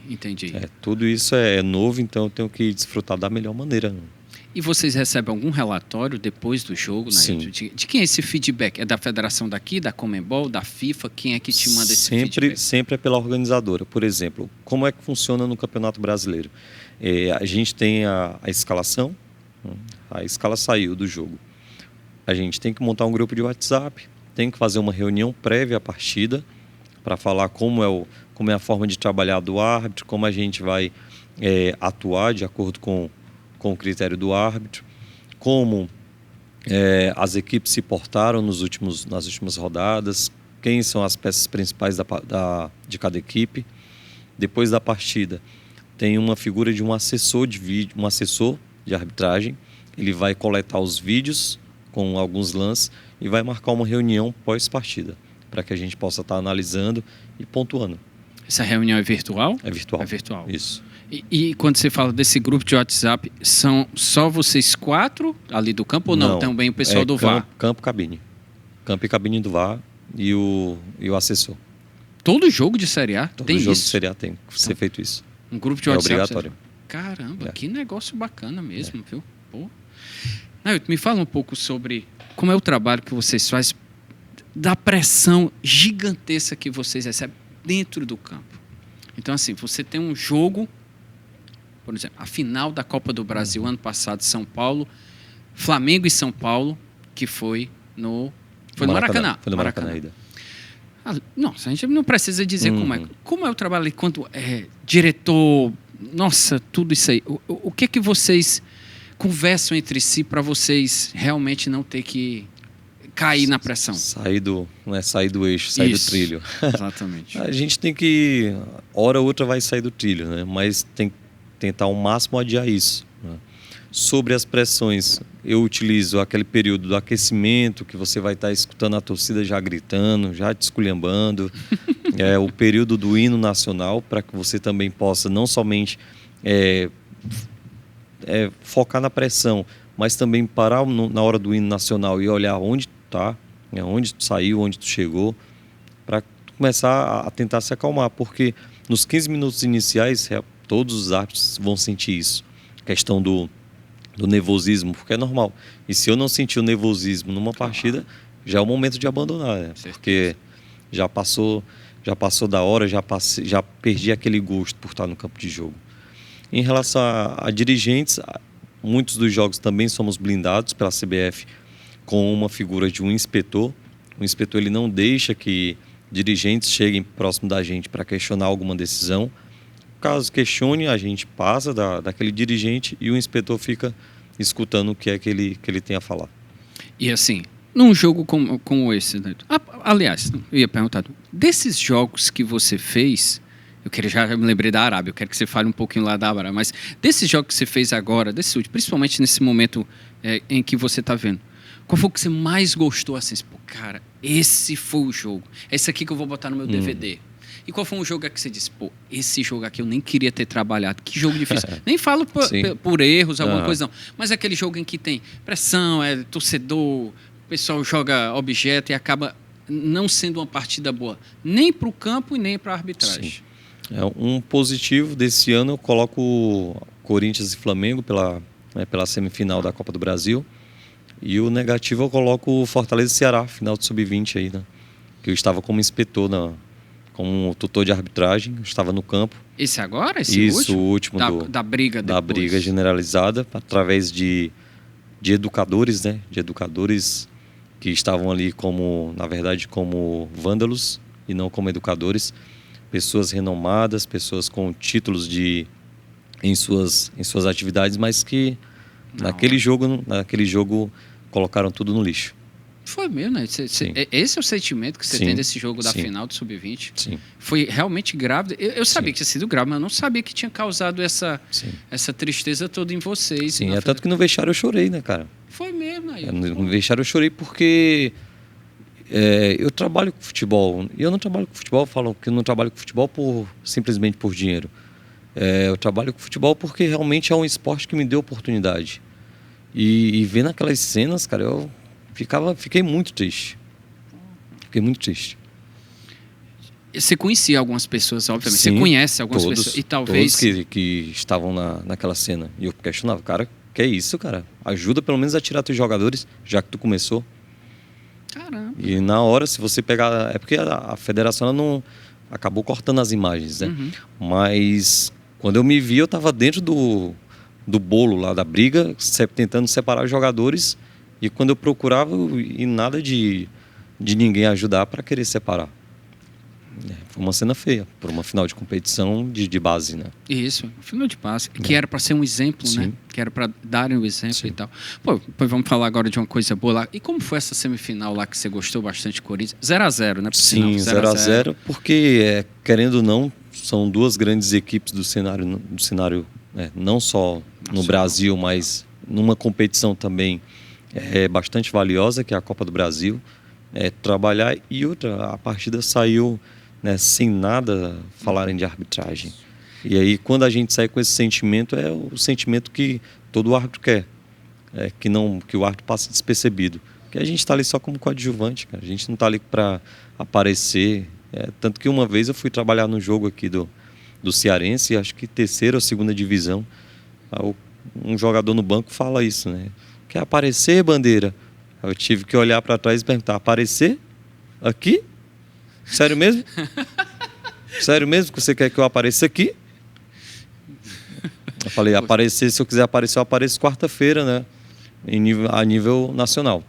Tudo isso é novo, então eu tenho que desfrutar da melhor maneira. E vocês recebem algum relatório depois do jogo? Né? Sim. De quem é esse feedback? É da federação daqui, da Comebol, da FIFA? Quem é que te manda esse feedback? Sempre é pela organizadora. Por exemplo, como é que funciona no Campeonato Brasileiro? A gente tem a escalação, a escala saiu do jogo. A gente tem que montar um grupo de WhatsApp, tem que fazer uma reunião prévia à partida para falar como é a forma de trabalhar do árbitro, como a gente vai atuar de acordo com o critério do árbitro, como as equipes se portaram nas últimas rodadas, quem são as peças principais de cada equipe. Depois da partida, tem uma figura de um assessor de vídeo, um assessor de arbitragem. Ele vai coletar os vídeos com alguns lances e vai marcar uma reunião pós-partida, para que a gente possa estar analisando e pontuando. Essa reunião é virtual? É virtual. É virtual. Isso. E quando você fala desse grupo de WhatsApp, são só vocês 4 ali do campo ou não? Também o pessoal do VAR? Campo, cabine. Campo e cabine do VAR e o assessor. Todo jogo de Série A Todo tem jogo isso? de Série A tem que ser feito isso. Um grupo de WhatsApp? Obrigatório. Caramba, que negócio bacana mesmo, viu? Pô. Nailton, me fala um pouco sobre como é o trabalho que vocês fazem, da pressão gigantesca que vocês recebem dentro do campo. Então, assim, você tem um jogo, por exemplo, a final da Copa do Brasil, ano passado, São Paulo, Flamengo e São Paulo, que foi no Maracanã. Foi no Maracanã ainda. Nossa, a gente não precisa dizer como é o trabalho ali, quando diretor, nossa, tudo isso aí. O que vocês conversam entre si para vocês realmente não ter que cair na pressão? Sair do eixo, sair do trilho. Exatamente. A gente tem que, hora ou outra vai sair do trilho, né? Mas tem que tentar ao máximo adiar isso, né? Sobre as pressões, eu utilizo aquele período do aquecimento, que você vai estar escutando a torcida já gritando, já te esculhambando. O período do hino nacional, para que você também possa não somente focar na pressão, mas também parar na hora do hino nacional e olhar onde tu tá, onde tu saiu, onde tu chegou, para começar a tentar se acalmar, porque nos 15 minutos iniciais todos os árbitros vão sentir isso, questão do nervosismo, porque é normal. E se eu não sentir o nervosismo numa partida, já é o momento de abandonar, né? Porque já passou da hora, já perdi aquele gosto por estar no campo de jogo. Em relação a dirigentes, muitos dos jogos também somos blindados pela CBF com uma figura de um inspetor. O inspetor ele não deixa que dirigentes cheguem próximo da gente para questionar alguma decisão. Caso questione, a gente passa daquele dirigente e o inspetor fica escutando o que é que ele tem a falar. E assim, num jogo como esse, né? Aliás, eu ia perguntar, desses jogos que você fez, já me lembrei da Arábia, eu quero que você fale um pouquinho lá da Arábia, mas desses jogos que você fez agora, principalmente nesse momento em que você está vendo, qual foi o que você mais gostou assim? Pô, cara, esse foi o jogo, esse aqui que eu vou botar no meu DVD. E qual foi um jogo que você disse, pô, esse jogo aqui eu nem queria ter trabalhado, que jogo difícil. Nem falo por erros, alguma coisa não, mas é aquele jogo em que tem pressão, torcedor, o pessoal joga objeto e acaba não sendo uma partida boa, nem para o campo e nem para a arbitragem. Sim. Um positivo desse ano eu coloco Corinthians e Flamengo pela semifinal da Copa do Brasil, e o negativo eu coloco Fortaleza e Ceará, final do Sub-20 aí, né? Que eu estava como inspetor como tutor de arbitragem, eu estava no campo. Esse agora? Isso, o último da briga depois. Da briga generalizada, através de educadores, né? De educadores que estavam ali na verdade, como vândalos e não como educadores. Pessoas renomadas, pessoas com títulos em suas atividades, mas que naquele jogo colocaram tudo no lixo. Foi mesmo, né? Esse é o sentimento que você tem desse jogo da final do Sub-20? Sim. Foi realmente grave. Eu sabia que tinha sido grave, mas eu não sabia que tinha causado essa tristeza toda em vocês. Sim, tanto que no vestiário eu chorei, né, cara? Foi mesmo. Aí. No vestiário eu chorei porque eu trabalho com futebol. E eu não trabalho com futebol, falam que eu não trabalho com futebol simplesmente por dinheiro. Eu trabalho com futebol porque realmente é um esporte que me deu oportunidade. E vendo aquelas cenas, cara, eu fiquei muito triste. Fiquei muito triste. Você conhecia algumas pessoas, obviamente. Sim, você conhece algumas pessoas. E talvez... Todos que estavam naquela cena. E eu questionava, cara, que é isso, cara? Ajuda pelo menos a tirar teus jogadores, já que tu começou. Caramba. E na hora, se você pegar... É porque a federação ela não acabou cortando as imagens, né? Mas quando eu me vi, eu estava dentro do bolo lá da briga, tentando separar os jogadores. E quando eu procurava, e nada de ninguém ajudar para querer separar. Foi uma cena feia, por uma final de competição de base, né? Isso, final de base. Que era para ser um exemplo, né? Que era para darem o exemplo e tal. Pô, depois vamos falar agora de uma coisa boa lá. E como foi essa semifinal lá que você gostou bastante, Corinthians? 0-0, né? Sim, 0-0, porque, querendo ou não, são duas grandes equipes do cenário não só no Brasil, mas numa competição também bastante valiosa, que é a Copa do Brasil. Trabalhar, e outra, a partida saiu, né, sem nada falarem de arbitragem. E aí, quando a gente sai com esse sentimento, é o sentimento que todo árbitro quer, que o árbitro passe despercebido. Porque a gente está ali só como coadjuvante, cara. A gente não está ali para aparecer. Tanto que uma vez eu fui trabalhar no jogo aqui do Cearense, acho que terceira ou segunda divisão, um jogador no banco fala isso, né? Quer aparecer, Bandeira? Eu tive que olhar para trás e perguntar, aparecer? Aqui? Sério mesmo? Sério mesmo que você quer que eu apareça aqui? Eu falei, aparecer, se eu quiser aparecer, eu apareço quarta-feira, né? A nível nacional.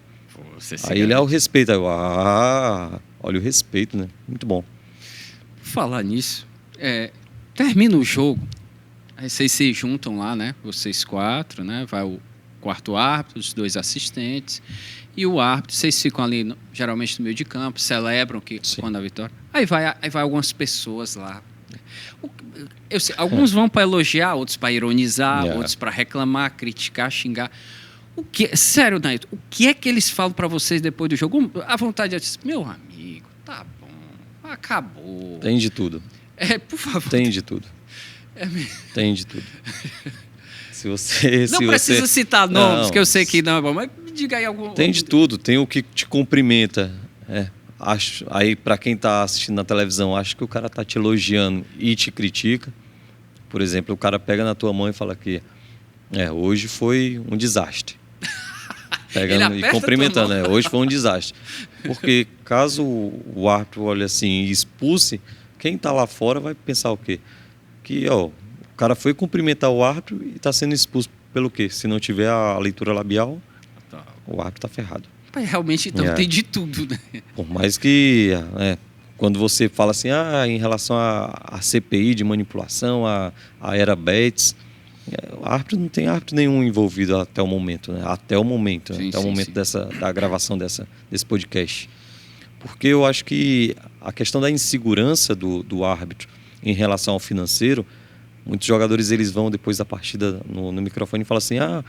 Aí ele o respeito. Aí eu, olha o respeito, né? Muito bom. Falar nisso, termina o jogo, aí vocês se juntam lá, né? Vocês quatro, né? Vai o quarto árbitro, os dois assistentes e o árbitro. Vocês ficam ali, geralmente no meio de campo, celebram quando a vitória. Aí vai algumas pessoas lá. Eu sei, alguns vão para elogiar, outros para ironizar, Yeah. outros para reclamar, criticar, xingar. Sério, Nailton, o que é que eles falam para vocês depois do jogo? A vontade é dizer, meu amigo, tá bom, acabou. Tem de tudo. Por favor. Tem de tudo. Tem de tudo. Se você... Não se precisa você... citar nomes, Não, que eu sei que não é bom, mas me diga aí algum... Tem de tudo. Tem o que te cumprimenta. Aí, para quem está assistindo na televisão, acha que o cara tá te elogiando e te critica. Por exemplo, o cara pega na tua mão e fala que hoje foi um desastre. Pegando e cumprimentando, hoje foi um desastre. Porque caso o árbitro olhe assim e expulse, quem está lá fora vai pensar o quê? Que o cara foi cumprimentar o árbitro e está sendo expulso pelo quê? Se não tiver a leitura labial, o árbitro está ferrado. Mas realmente, então, tem de tudo, né? Por mais que, quando você fala assim, em relação à CPI de manipulação, a era Betts, o árbitro não tem árbitro nenhum envolvido até o momento, né? Até o momento, Sim, até o sim, momento sim. da gravação desse podcast. Porque eu acho que a questão da insegurança do árbitro em relação ao financeiro, muitos jogadores eles vão depois da partida no microfone e falam assim, a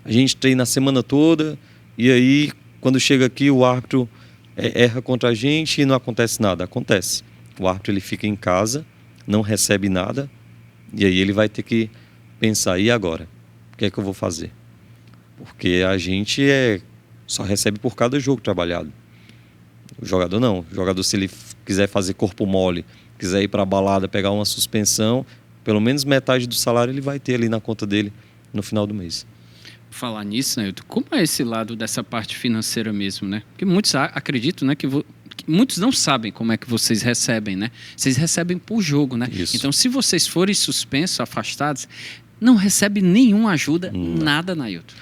gente treina a semana toda e aí quando chega aqui o árbitro erra contra a gente e não acontece nada. Acontece. O árbitro ele fica em casa, não recebe nada e aí ele vai ter que pensar, e agora? O que é que eu vou fazer? Porque a gente só recebe por cada jogo trabalhado. O jogador não. O jogador, se ele quiser fazer corpo mole, quiser ir para a balada, pegar uma suspensão, pelo menos metade do salário ele vai ter ali na conta dele no final do mês. Falar nisso, Nailton, como é esse lado dessa parte financeira mesmo, né? Porque muitos acreditam, né, que muitos não sabem como é que vocês recebem, né? Vocês recebem por jogo, né? Isso. Então, se vocês forem suspensos, afastados, não recebe nenhuma ajuda, nada, Nailton.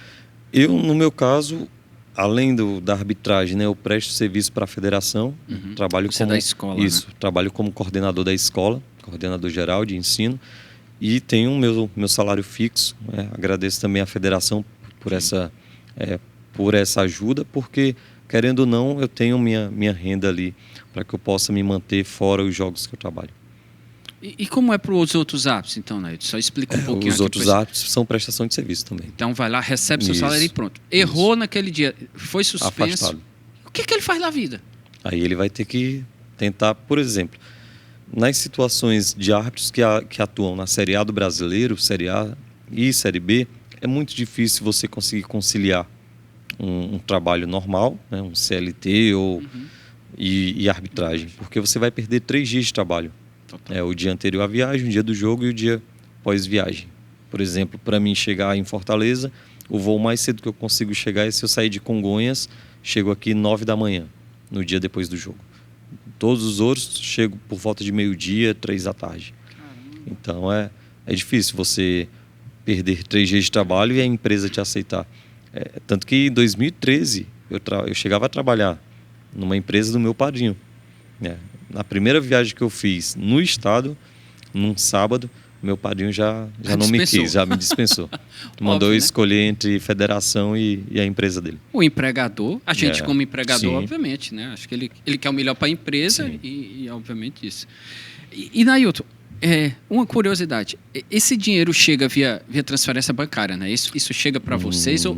Eu, no meu caso, além da arbitragem, né, eu presto serviço para a federação, trabalho Você é como da escola, isso, né? trabalho como coordenador da escola, coordenador geral de ensino, e tenho meu salário fixo. Agradeço também à federação por essa ajuda, porque querendo ou não, eu tenho minha renda ali para que eu possa me manter fora os jogos que eu trabalho. E como é para os outros árbitros, então, Nailton? Só explica um pouquinho. Os outros árbitros são prestação de serviço também. Então vai lá, recebe seu Isso. salário e pronto. Errou naquele dia, foi suspenso. Afastado. O que ele faz na vida? Aí ele vai ter que tentar, por exemplo, nas situações de árbitros que atuam na Série A do Brasileiro, Série A e Série B, é muito difícil você conseguir conciliar um trabalho normal, né, um CLT e arbitragem, porque você vai perder 3 dias de trabalho. O dia anterior à viagem, o dia do jogo e o dia pós-viagem. Por exemplo, para mim chegar em Fortaleza, o voo mais cedo que eu consigo chegar é se eu sair de Congonhas, chego aqui 9 da manhã, no dia depois do jogo. Todos os outros chego por volta de meio-dia, 3 da tarde. Então é difícil você perder 3 dias de trabalho e a empresa te aceitar. Tanto que em 2013 eu chegava a trabalhar numa empresa do meu padrinho. Na primeira viagem que eu fiz no estado, num sábado, meu padrinho já não me quis, já me dispensou. Mandou Óbvio, né? escolher entre federação e a empresa dele. O empregador, a gente como empregador, sim. obviamente, né? Acho que ele quer o melhor para a empresa Sim. e obviamente isso. E Nailton, uma curiosidade, esse dinheiro chega via transferência bancária, né? Isso chega para vocês? Ou...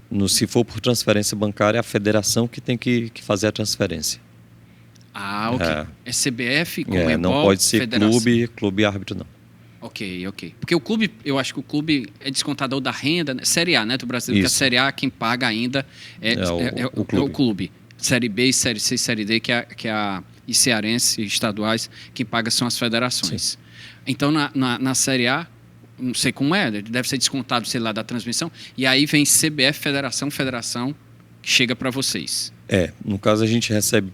Não, se for por transferência bancária, é a federação que tem que fazer a transferência. Ah, ok. É CBF, Conmebol, não pode ser federação. clube árbitro, não. Ok. Porque o clube, eu acho que o clube é descontador da renda, né? Série A, né, do Brasil, porque a Série A quem paga ainda é o clube. Série B, Série C, Série D, que é e cearense, estaduais, quem paga são as federações. Sim. Então, na Série A, não sei como deve ser descontado, sei lá, da transmissão, e aí vem CBF, federação, que chega para vocês. No caso a gente recebe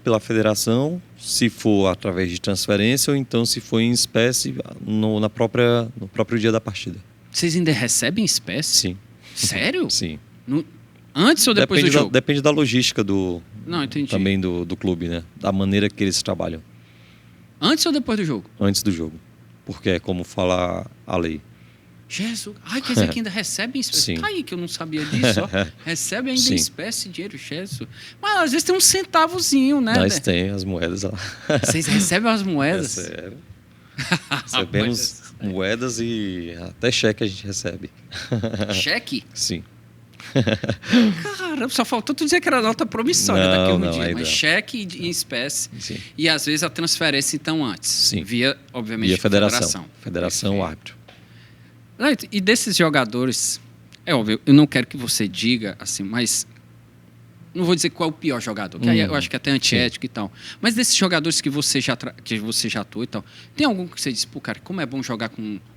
pela federação, se for através de transferência, ou então se for em espécie no próprio dia da partida. Vocês ainda recebem espécie? Sim. Sério? Sim. Antes ou depois do jogo? Depende da logística Não, entendi. também do clube, né? Da maneira que eles trabalham. Antes ou depois do jogo? Antes do jogo. Porque é como fala a lei. Jesus, quer dizer que ainda recebe em espécie? Sim. Tá aí que eu não sabia disso, ó. Recebe ainda Sim. em espécie dinheiro, Jesus. Mas às vezes tem um centavozinho, né? Nós tem as moedas lá. Vocês recebem as moedas? Sério. Recebemos moedas e até cheque a gente recebe. Cheque? Sim. Caramba, só faltou tu dizer que era nota promissória daqui a um dia. Mas cheque em espécie. Sim. E às vezes a transferência, então, antes. Sim. Via, obviamente, via federação. Federação, árbitro. E desses jogadores, é óbvio, eu não quero que você diga assim, mas não vou dizer qual é o pior jogador, que aí eu acho que é até antiético e tal. Mas desses jogadores que você já atuou e tal, tem algum que você diz, pô, cara, como é bom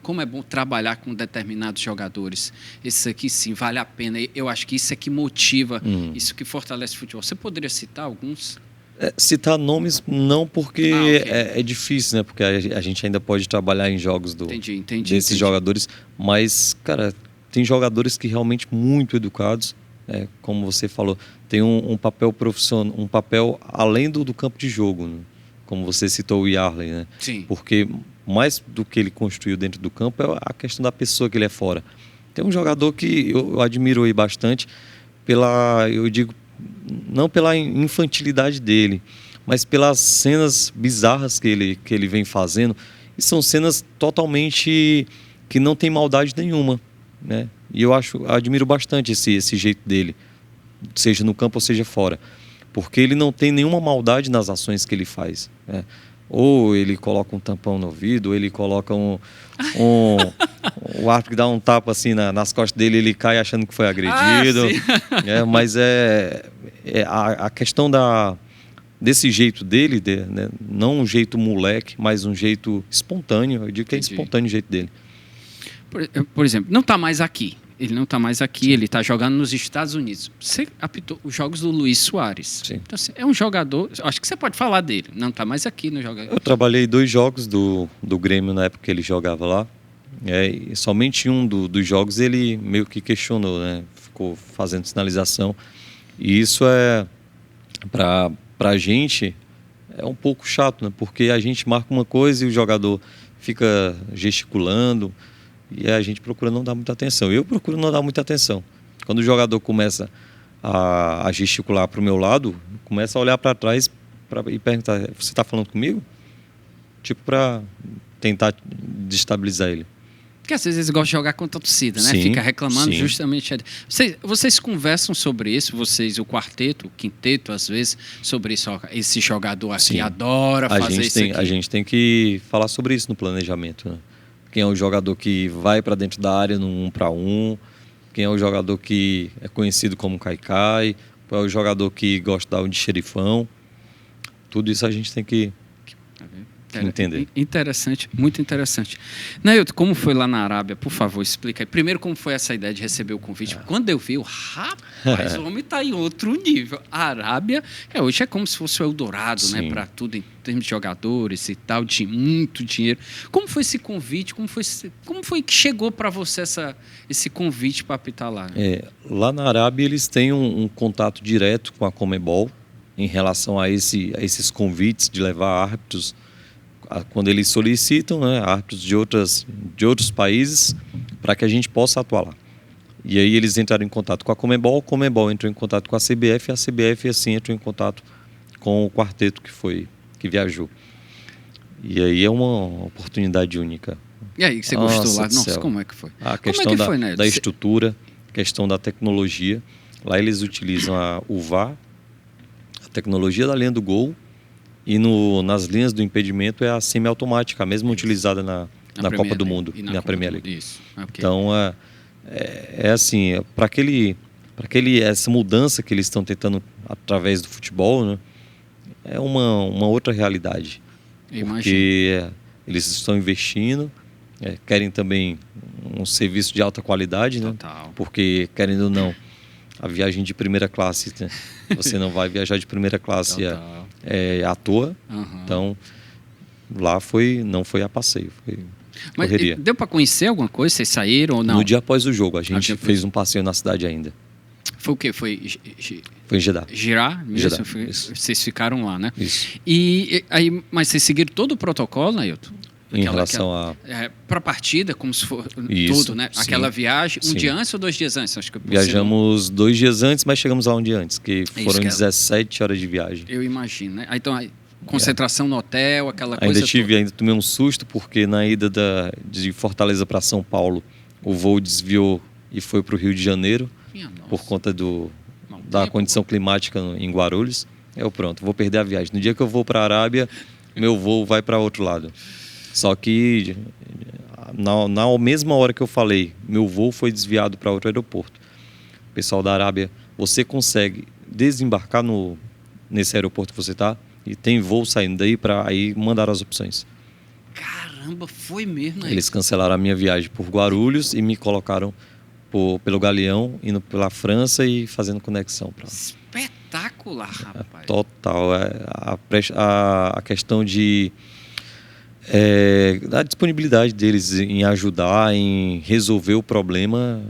como é bom trabalhar com determinados jogadores. Esse aqui sim, vale a pena. Eu acho que isso é que motiva, isso que fortalece o futebol. Você poderia citar alguns? Citar nomes não, porque okay. é difícil, né? Porque a gente ainda pode trabalhar em jogos desses jogadores. Mas, cara, tem jogadores que realmente muito educados, como você falou, tem um papel profissional, um papel além do campo de jogo, né? Como você citou o Yarley, né? Sim. Porque mais do que ele construiu dentro do campo é a questão da pessoa que ele é fora. Tem um jogador que eu admiro aí bastante eu digo, não pela infantilidade dele, mas pelas cenas bizarras que ele vem fazendo. E são cenas totalmente que não tem maldade nenhuma, né? E eu admiro bastante esse jeito dele, seja no campo ou seja fora, porque ele não tem nenhuma maldade nas ações que ele faz, né? Ou ele coloca um tampão no ouvido, ou ele coloca o árbitro que dá um tapa assim nas costas dele, ele cai achando que foi agredido. Mas a questão desse jeito dele, né? Não um jeito moleque, mas um jeito espontâneo. Eu digo que é espontâneo o jeito dele. Por exemplo, não está mais aqui. Ele não está mais aqui, ele está jogando nos Estados Unidos. Você apitou os jogos do Luis Soares. Sim. Então, assim, é um jogador, acho que você pode falar dele. Não está mais aqui, não joga. Eu trabalhei 2 jogos do Grêmio na época que ele jogava lá. E somente um dos jogos ele meio que questionou, né? Ficou fazendo sinalização. E isso pra gente, é um pouco chato, né? Porque a gente marca uma coisa e o jogador fica gesticulando. E a gente procura não dar muita atenção. Eu procuro não dar muita atenção. Quando o jogador começa a gesticular para o meu lado, começa a olhar para trás e perguntar, você está falando comigo? Tipo, para tentar destabilizar ele. Porque às vezes eles gostam de jogar contra a torcida, né? Sim, fica reclamando sim. Justamente. Vocês conversam sobre isso, vocês, o quarteto, o quinteto, às vezes, sobre isso. Ó, esse jogador aqui Sim. Adora fazer isso aqui. A gente tem que falar sobre isso no planejamento, né? Quem é o jogador que vai para dentro da área no 1 para 1, quem é o jogador que é conhecido como Caicai, qual é o jogador que gosta de dar um de xerifão. Tudo isso a gente tem que entender. Interessante, muito interessante. Neilton, como foi lá na Arábia? Por favor, explica aí. Primeiro, como foi essa ideia de receber o convite? Quando eu vi, rapaz, o homem está em outro nível. A Arábia, hoje é como se fosse o Eldorado, né? Para tudo, em termos de jogadores e tal, de muito dinheiro. Como foi esse convite? Como foi que chegou para você esse convite para apitar lá? Lá na Arábia, eles têm um contato direto com a Conmebol em relação a esses convites de levar árbitros. Quando eles solicitam, né, árbitros de outros países para que a gente possa atuar lá. E aí eles entraram em contato com a Conmebol entrou em contato com a CBF, e a CBF assim entrou em contato com o quarteto que viajou. E aí é uma oportunidade única. E aí, você gostou lá? Nossa, como é que foi? A questão da estrutura, questão da tecnologia. Lá eles utilizam o VAR, a tecnologia da linha do gol, e nas linhas do impedimento é a semiautomática, a mesma utilizada na Copa do Mundo e na Premier League. Isso. Okay. Então, assim, para essa mudança que eles estão tentando através do futebol, né, é uma outra realidade. Porque eles estão investindo, querem também um serviço de alta qualidade, né? Porque, querendo ou não, a viagem de primeira classe, né? Você não vai viajar de primeira classe à toa. Então, lá não foi a passeio, foi correria. Mas deu para conhecer alguma coisa? Vocês saíram ou não? No dia após o jogo, a gente fez um passeio na cidade ainda. Foi o quê? Foi em Jeddah. Jeddah? Jeddah. Vocês ficaram lá, né? Isso. Mas vocês seguiram todo o protocolo, Neilton? Em relação para a partida, como se for isso, tudo, né? Sim, aquela viagem, um dia antes ou 2 dias antes? Acho que viajamos 2 dias antes, mas chegamos lá um dia antes, que foram 17 horas de viagem. Eu imagino, né? Então, Concentração no hotel, aquela Ainda coisa toda. ainda tomei um susto, porque na ida de Fortaleza para São Paulo, o voo desviou e foi para o Rio de Janeiro, Minha nossa. por conta da tempo, condição climática em Guarulhos. Pronto, vou perder a viagem. No dia que eu vou para a Arábia, meu voo vai para outro lado. Só que, na mesma hora que eu falei, meu voo foi desviado para outro aeroporto. O pessoal da Arábia, você consegue desembarcar nesse aeroporto que você está, e tem voo saindo daí, para aí mandar as opções. Caramba, foi mesmo, né? Eles cancelaram a minha viagem por Guarulhos e me colocaram pelo Galeão, indo pela França e fazendo conexão para lá. Espetacular, rapaz. Total. A questão da disponibilidade deles em ajudar, em resolver o problema.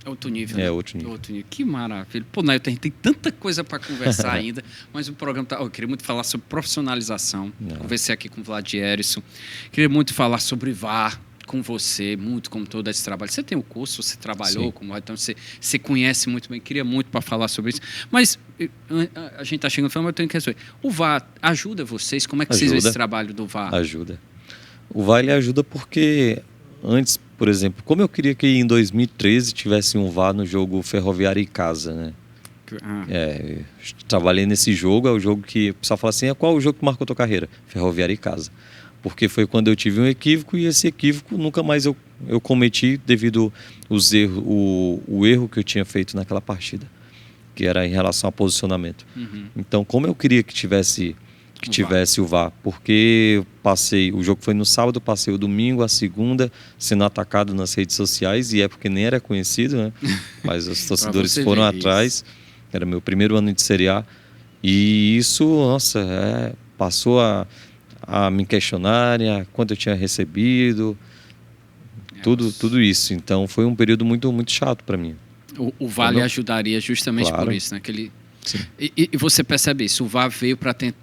É outro nível. Né? Outro nível. Que maravilha. Pô, Nailton, a gente tem tanta coisa para conversar ainda, mas o programa tá... Eu queria muito falar sobre profissionalização. Conversei aqui com o Vlad Erison. Queria muito falar sobre VAR com você, muito como todo esse trabalho. Você tem o curso, você trabalhou com o então você conhece muito bem. Queria muito para falar sobre isso. Mas a gente está chegando no final, mas eu tenho que resolver. O VAR ajuda vocês? Como é que vocês veem esse trabalho do VAR? Ajuda. O VAR ele ajuda porque antes, por exemplo, como eu queria que em 2013 tivesse um VAR no jogo Ferroviária e Casa, né? Trabalhei nesse jogo, é o jogo que o pessoal fala assim, qual o jogo que marcou a tua carreira? Ferroviária e Casa. Porque foi quando eu tive um equívoco e esse equívoco nunca mais eu cometi devido o erro que eu tinha feito naquela partida, que era em relação ao posicionamento. Então, como eu queria que tivesse o VAR, porque o jogo foi no sábado, passei o domingo, a segunda, sendo atacado nas redes sociais, e é porque nem era conhecido, né? Mas os torcedores foram atrás, era meu primeiro ano de Série A, e isso, nossa, passou a me questionarem quanto eu tinha recebido, tudo isso. Então, foi um período muito, muito chato para mim. O VAR lhe ajudaria justamente por isso, né? E você percebe isso, o VAR veio para tentar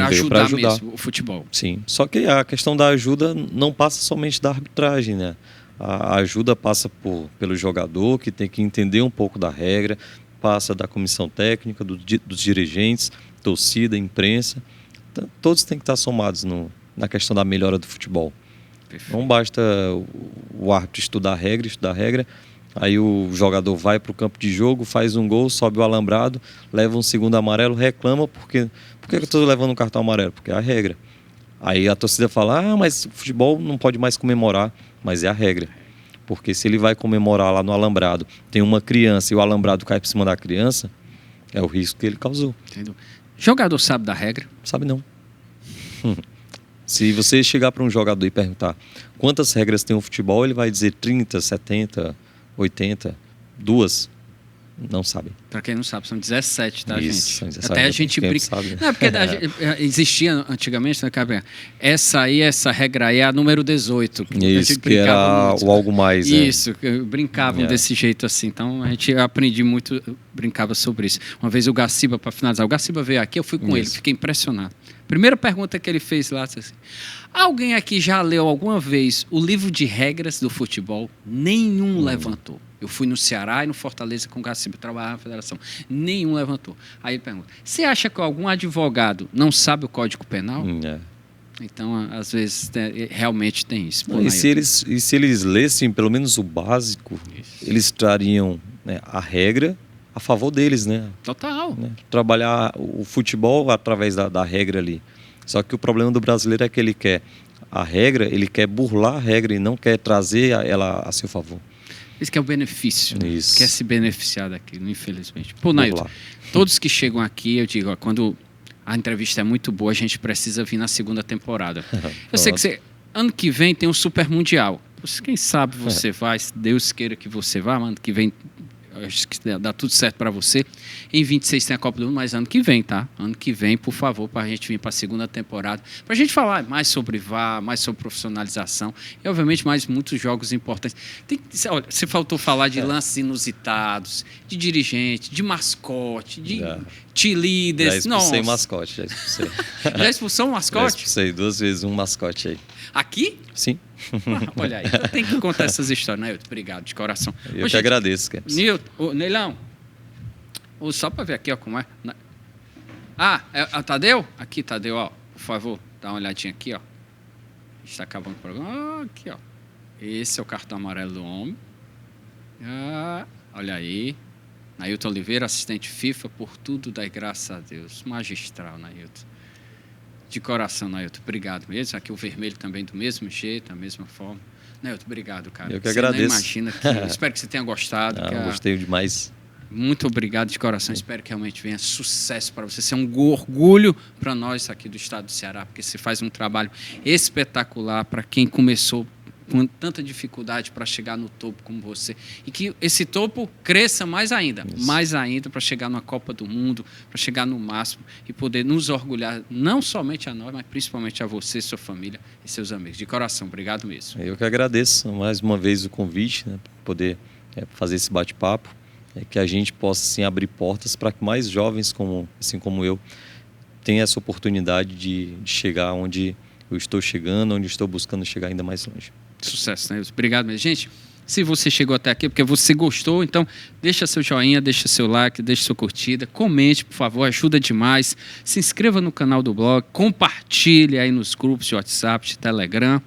ajudar mesmo o futebol. Sim, só que a questão da ajuda não passa somente da arbitragem, né? A ajuda passa pelo jogador, que tem que entender um pouco da regra, passa da comissão técnica, dos dirigentes, torcida, imprensa. Então, todos têm que estar somados na questão da melhora do futebol. Perfeito. Não basta o árbitro estudar a regra, aí o jogador vai para o campo de jogo, faz um gol, sobe o alambrado, leva um segundo amarelo, reclama, por que eu estou levando um cartão amarelo? Porque é a regra. Aí a torcida fala, mas o futebol não pode mais comemorar, mas é a regra. Porque se ele vai comemorar lá no alambrado, tem uma criança e o alambrado cai por cima da criança, é o risco que ele causou. Entendo. Jogador sabe da regra? Sabe não. Se você chegar para um jogador e perguntar quantas regras tem o futebol, ele vai dizer 30, 70, 80, 2. Não sabe. Para quem não sabe, são 17, tá, Isso, gente? são 17, até a gente brinca. Sabe, né? Não, porque existia antigamente, né, Cabrinha? Essa regra aí é a número 18. Isso, que era muito, o algo mais. Isso, brincavam desse jeito assim. Então a gente aprendi muito, brincava sobre isso. Uma vez o Gaciba, para finalizar, o Gaciba veio aqui, eu fui com ele, fiquei impressionado. Primeira pergunta que ele fez lá, assim, alguém aqui já leu alguma vez o livro de regras do futebol? Nenhum levantou. Eu fui no Ceará e no Fortaleza com o Gaciba, trabalhava na federação. Nenhum levantou. Aí ele pergunta, você acha que algum advogado não sabe o Código Penal? Então, às vezes, realmente tem isso. Pô, e se eles lessem pelo menos o básico, eles trariam, né, a regra a favor deles, né? Total. Né? Trabalhar o futebol através da regra ali. Só que o problema do brasileiro é que ele quer a regra, ele quer burlar a regra e não quer trazer ela a seu favor. Isso que é o benefício. Isso. Quer se beneficiar daquilo, infelizmente. Pô, Nailton, todos que chegam aqui, eu digo, quando a entrevista é muito boa, a gente precisa vir na segunda temporada. Eu sei que ano que vem tem um Super Mundial. Quem sabe você vai, se Deus queira que você vá, ano que vem acho que dá tudo certo para você. Em 26 tem a Copa do Mundo, mas ano que vem, tá? Ano que vem, por favor, para a gente vir para a segunda temporada, para a gente falar mais sobre VAR, mais sobre profissionalização e, obviamente, mais muitos jogos importantes. Olha, você faltou falar de lances inusitados, de dirigente, de mascote, de cheerleaders. Já expulsei mascote, já expulsei. Já expulsou um mascote? Já expulsei 2 vezes um mascote aí. Aqui? Sim. Olha aí, tem que contar essas histórias, né, Nilton? Obrigado, de coração. Eu que agradeço, Campos. Neilão, só para ver aqui, ó, como é. É a Tadeu? Aqui, Tadeu, ó. Por favor, dá uma olhadinha aqui, ó. A gente está acabando o programa. Aqui, ó. Esse é o cartão amarelo do homem. Olha aí. Nailton Oliveira, assistente FIFA, por tudo, dai graças a Deus. Magistral, Nailton. De coração, Nailton. Obrigado mesmo. Aqui o vermelho também do mesmo jeito, da mesma forma. Nailton, obrigado, cara. Eu que agradeço. Não imagina que... Espero que você tenha gostado. Gostei demais. Muito obrigado de coração. Espero que realmente venha sucesso para você. Ser um orgulho para nós aqui do estado do Ceará, porque você faz um trabalho espetacular para quem começou com tanta dificuldade para chegar no topo como você. E que esse topo cresça mais ainda para chegar numa Copa do Mundo, para chegar no máximo e poder nos orgulhar, não somente a nós, mas principalmente a você, sua família e seus amigos. De coração, obrigado mesmo. Eu que agradeço mais uma vez o convite, né, para poder fazer esse bate-papo, que a gente possa assim, abrir portas para que mais jovens, assim como eu, tenham essa oportunidade de chegar onde eu estou chegando, onde estou buscando chegar ainda mais longe. Sucesso, né? Obrigado, minha gente. Se você chegou até aqui porque você gostou, então deixa seu joinha, deixa seu like, deixa sua curtida, comente, por favor, ajuda demais. Se inscreva no canal do blog, compartilhe aí nos grupos de WhatsApp, de Telegram.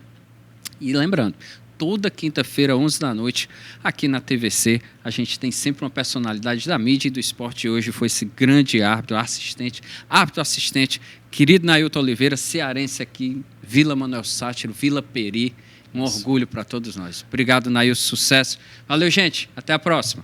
E lembrando, toda quinta-feira, 11 da noite, aqui na TVC, a gente tem sempre uma personalidade da mídia e do esporte. E hoje foi esse grande árbitro assistente, querido Nailton Oliveira, cearense aqui, Vila Manuel Sátiro, Vila Peri. Um orgulho para todos nós. Obrigado, Nailton. Sucesso. Valeu, gente. Até a próxima.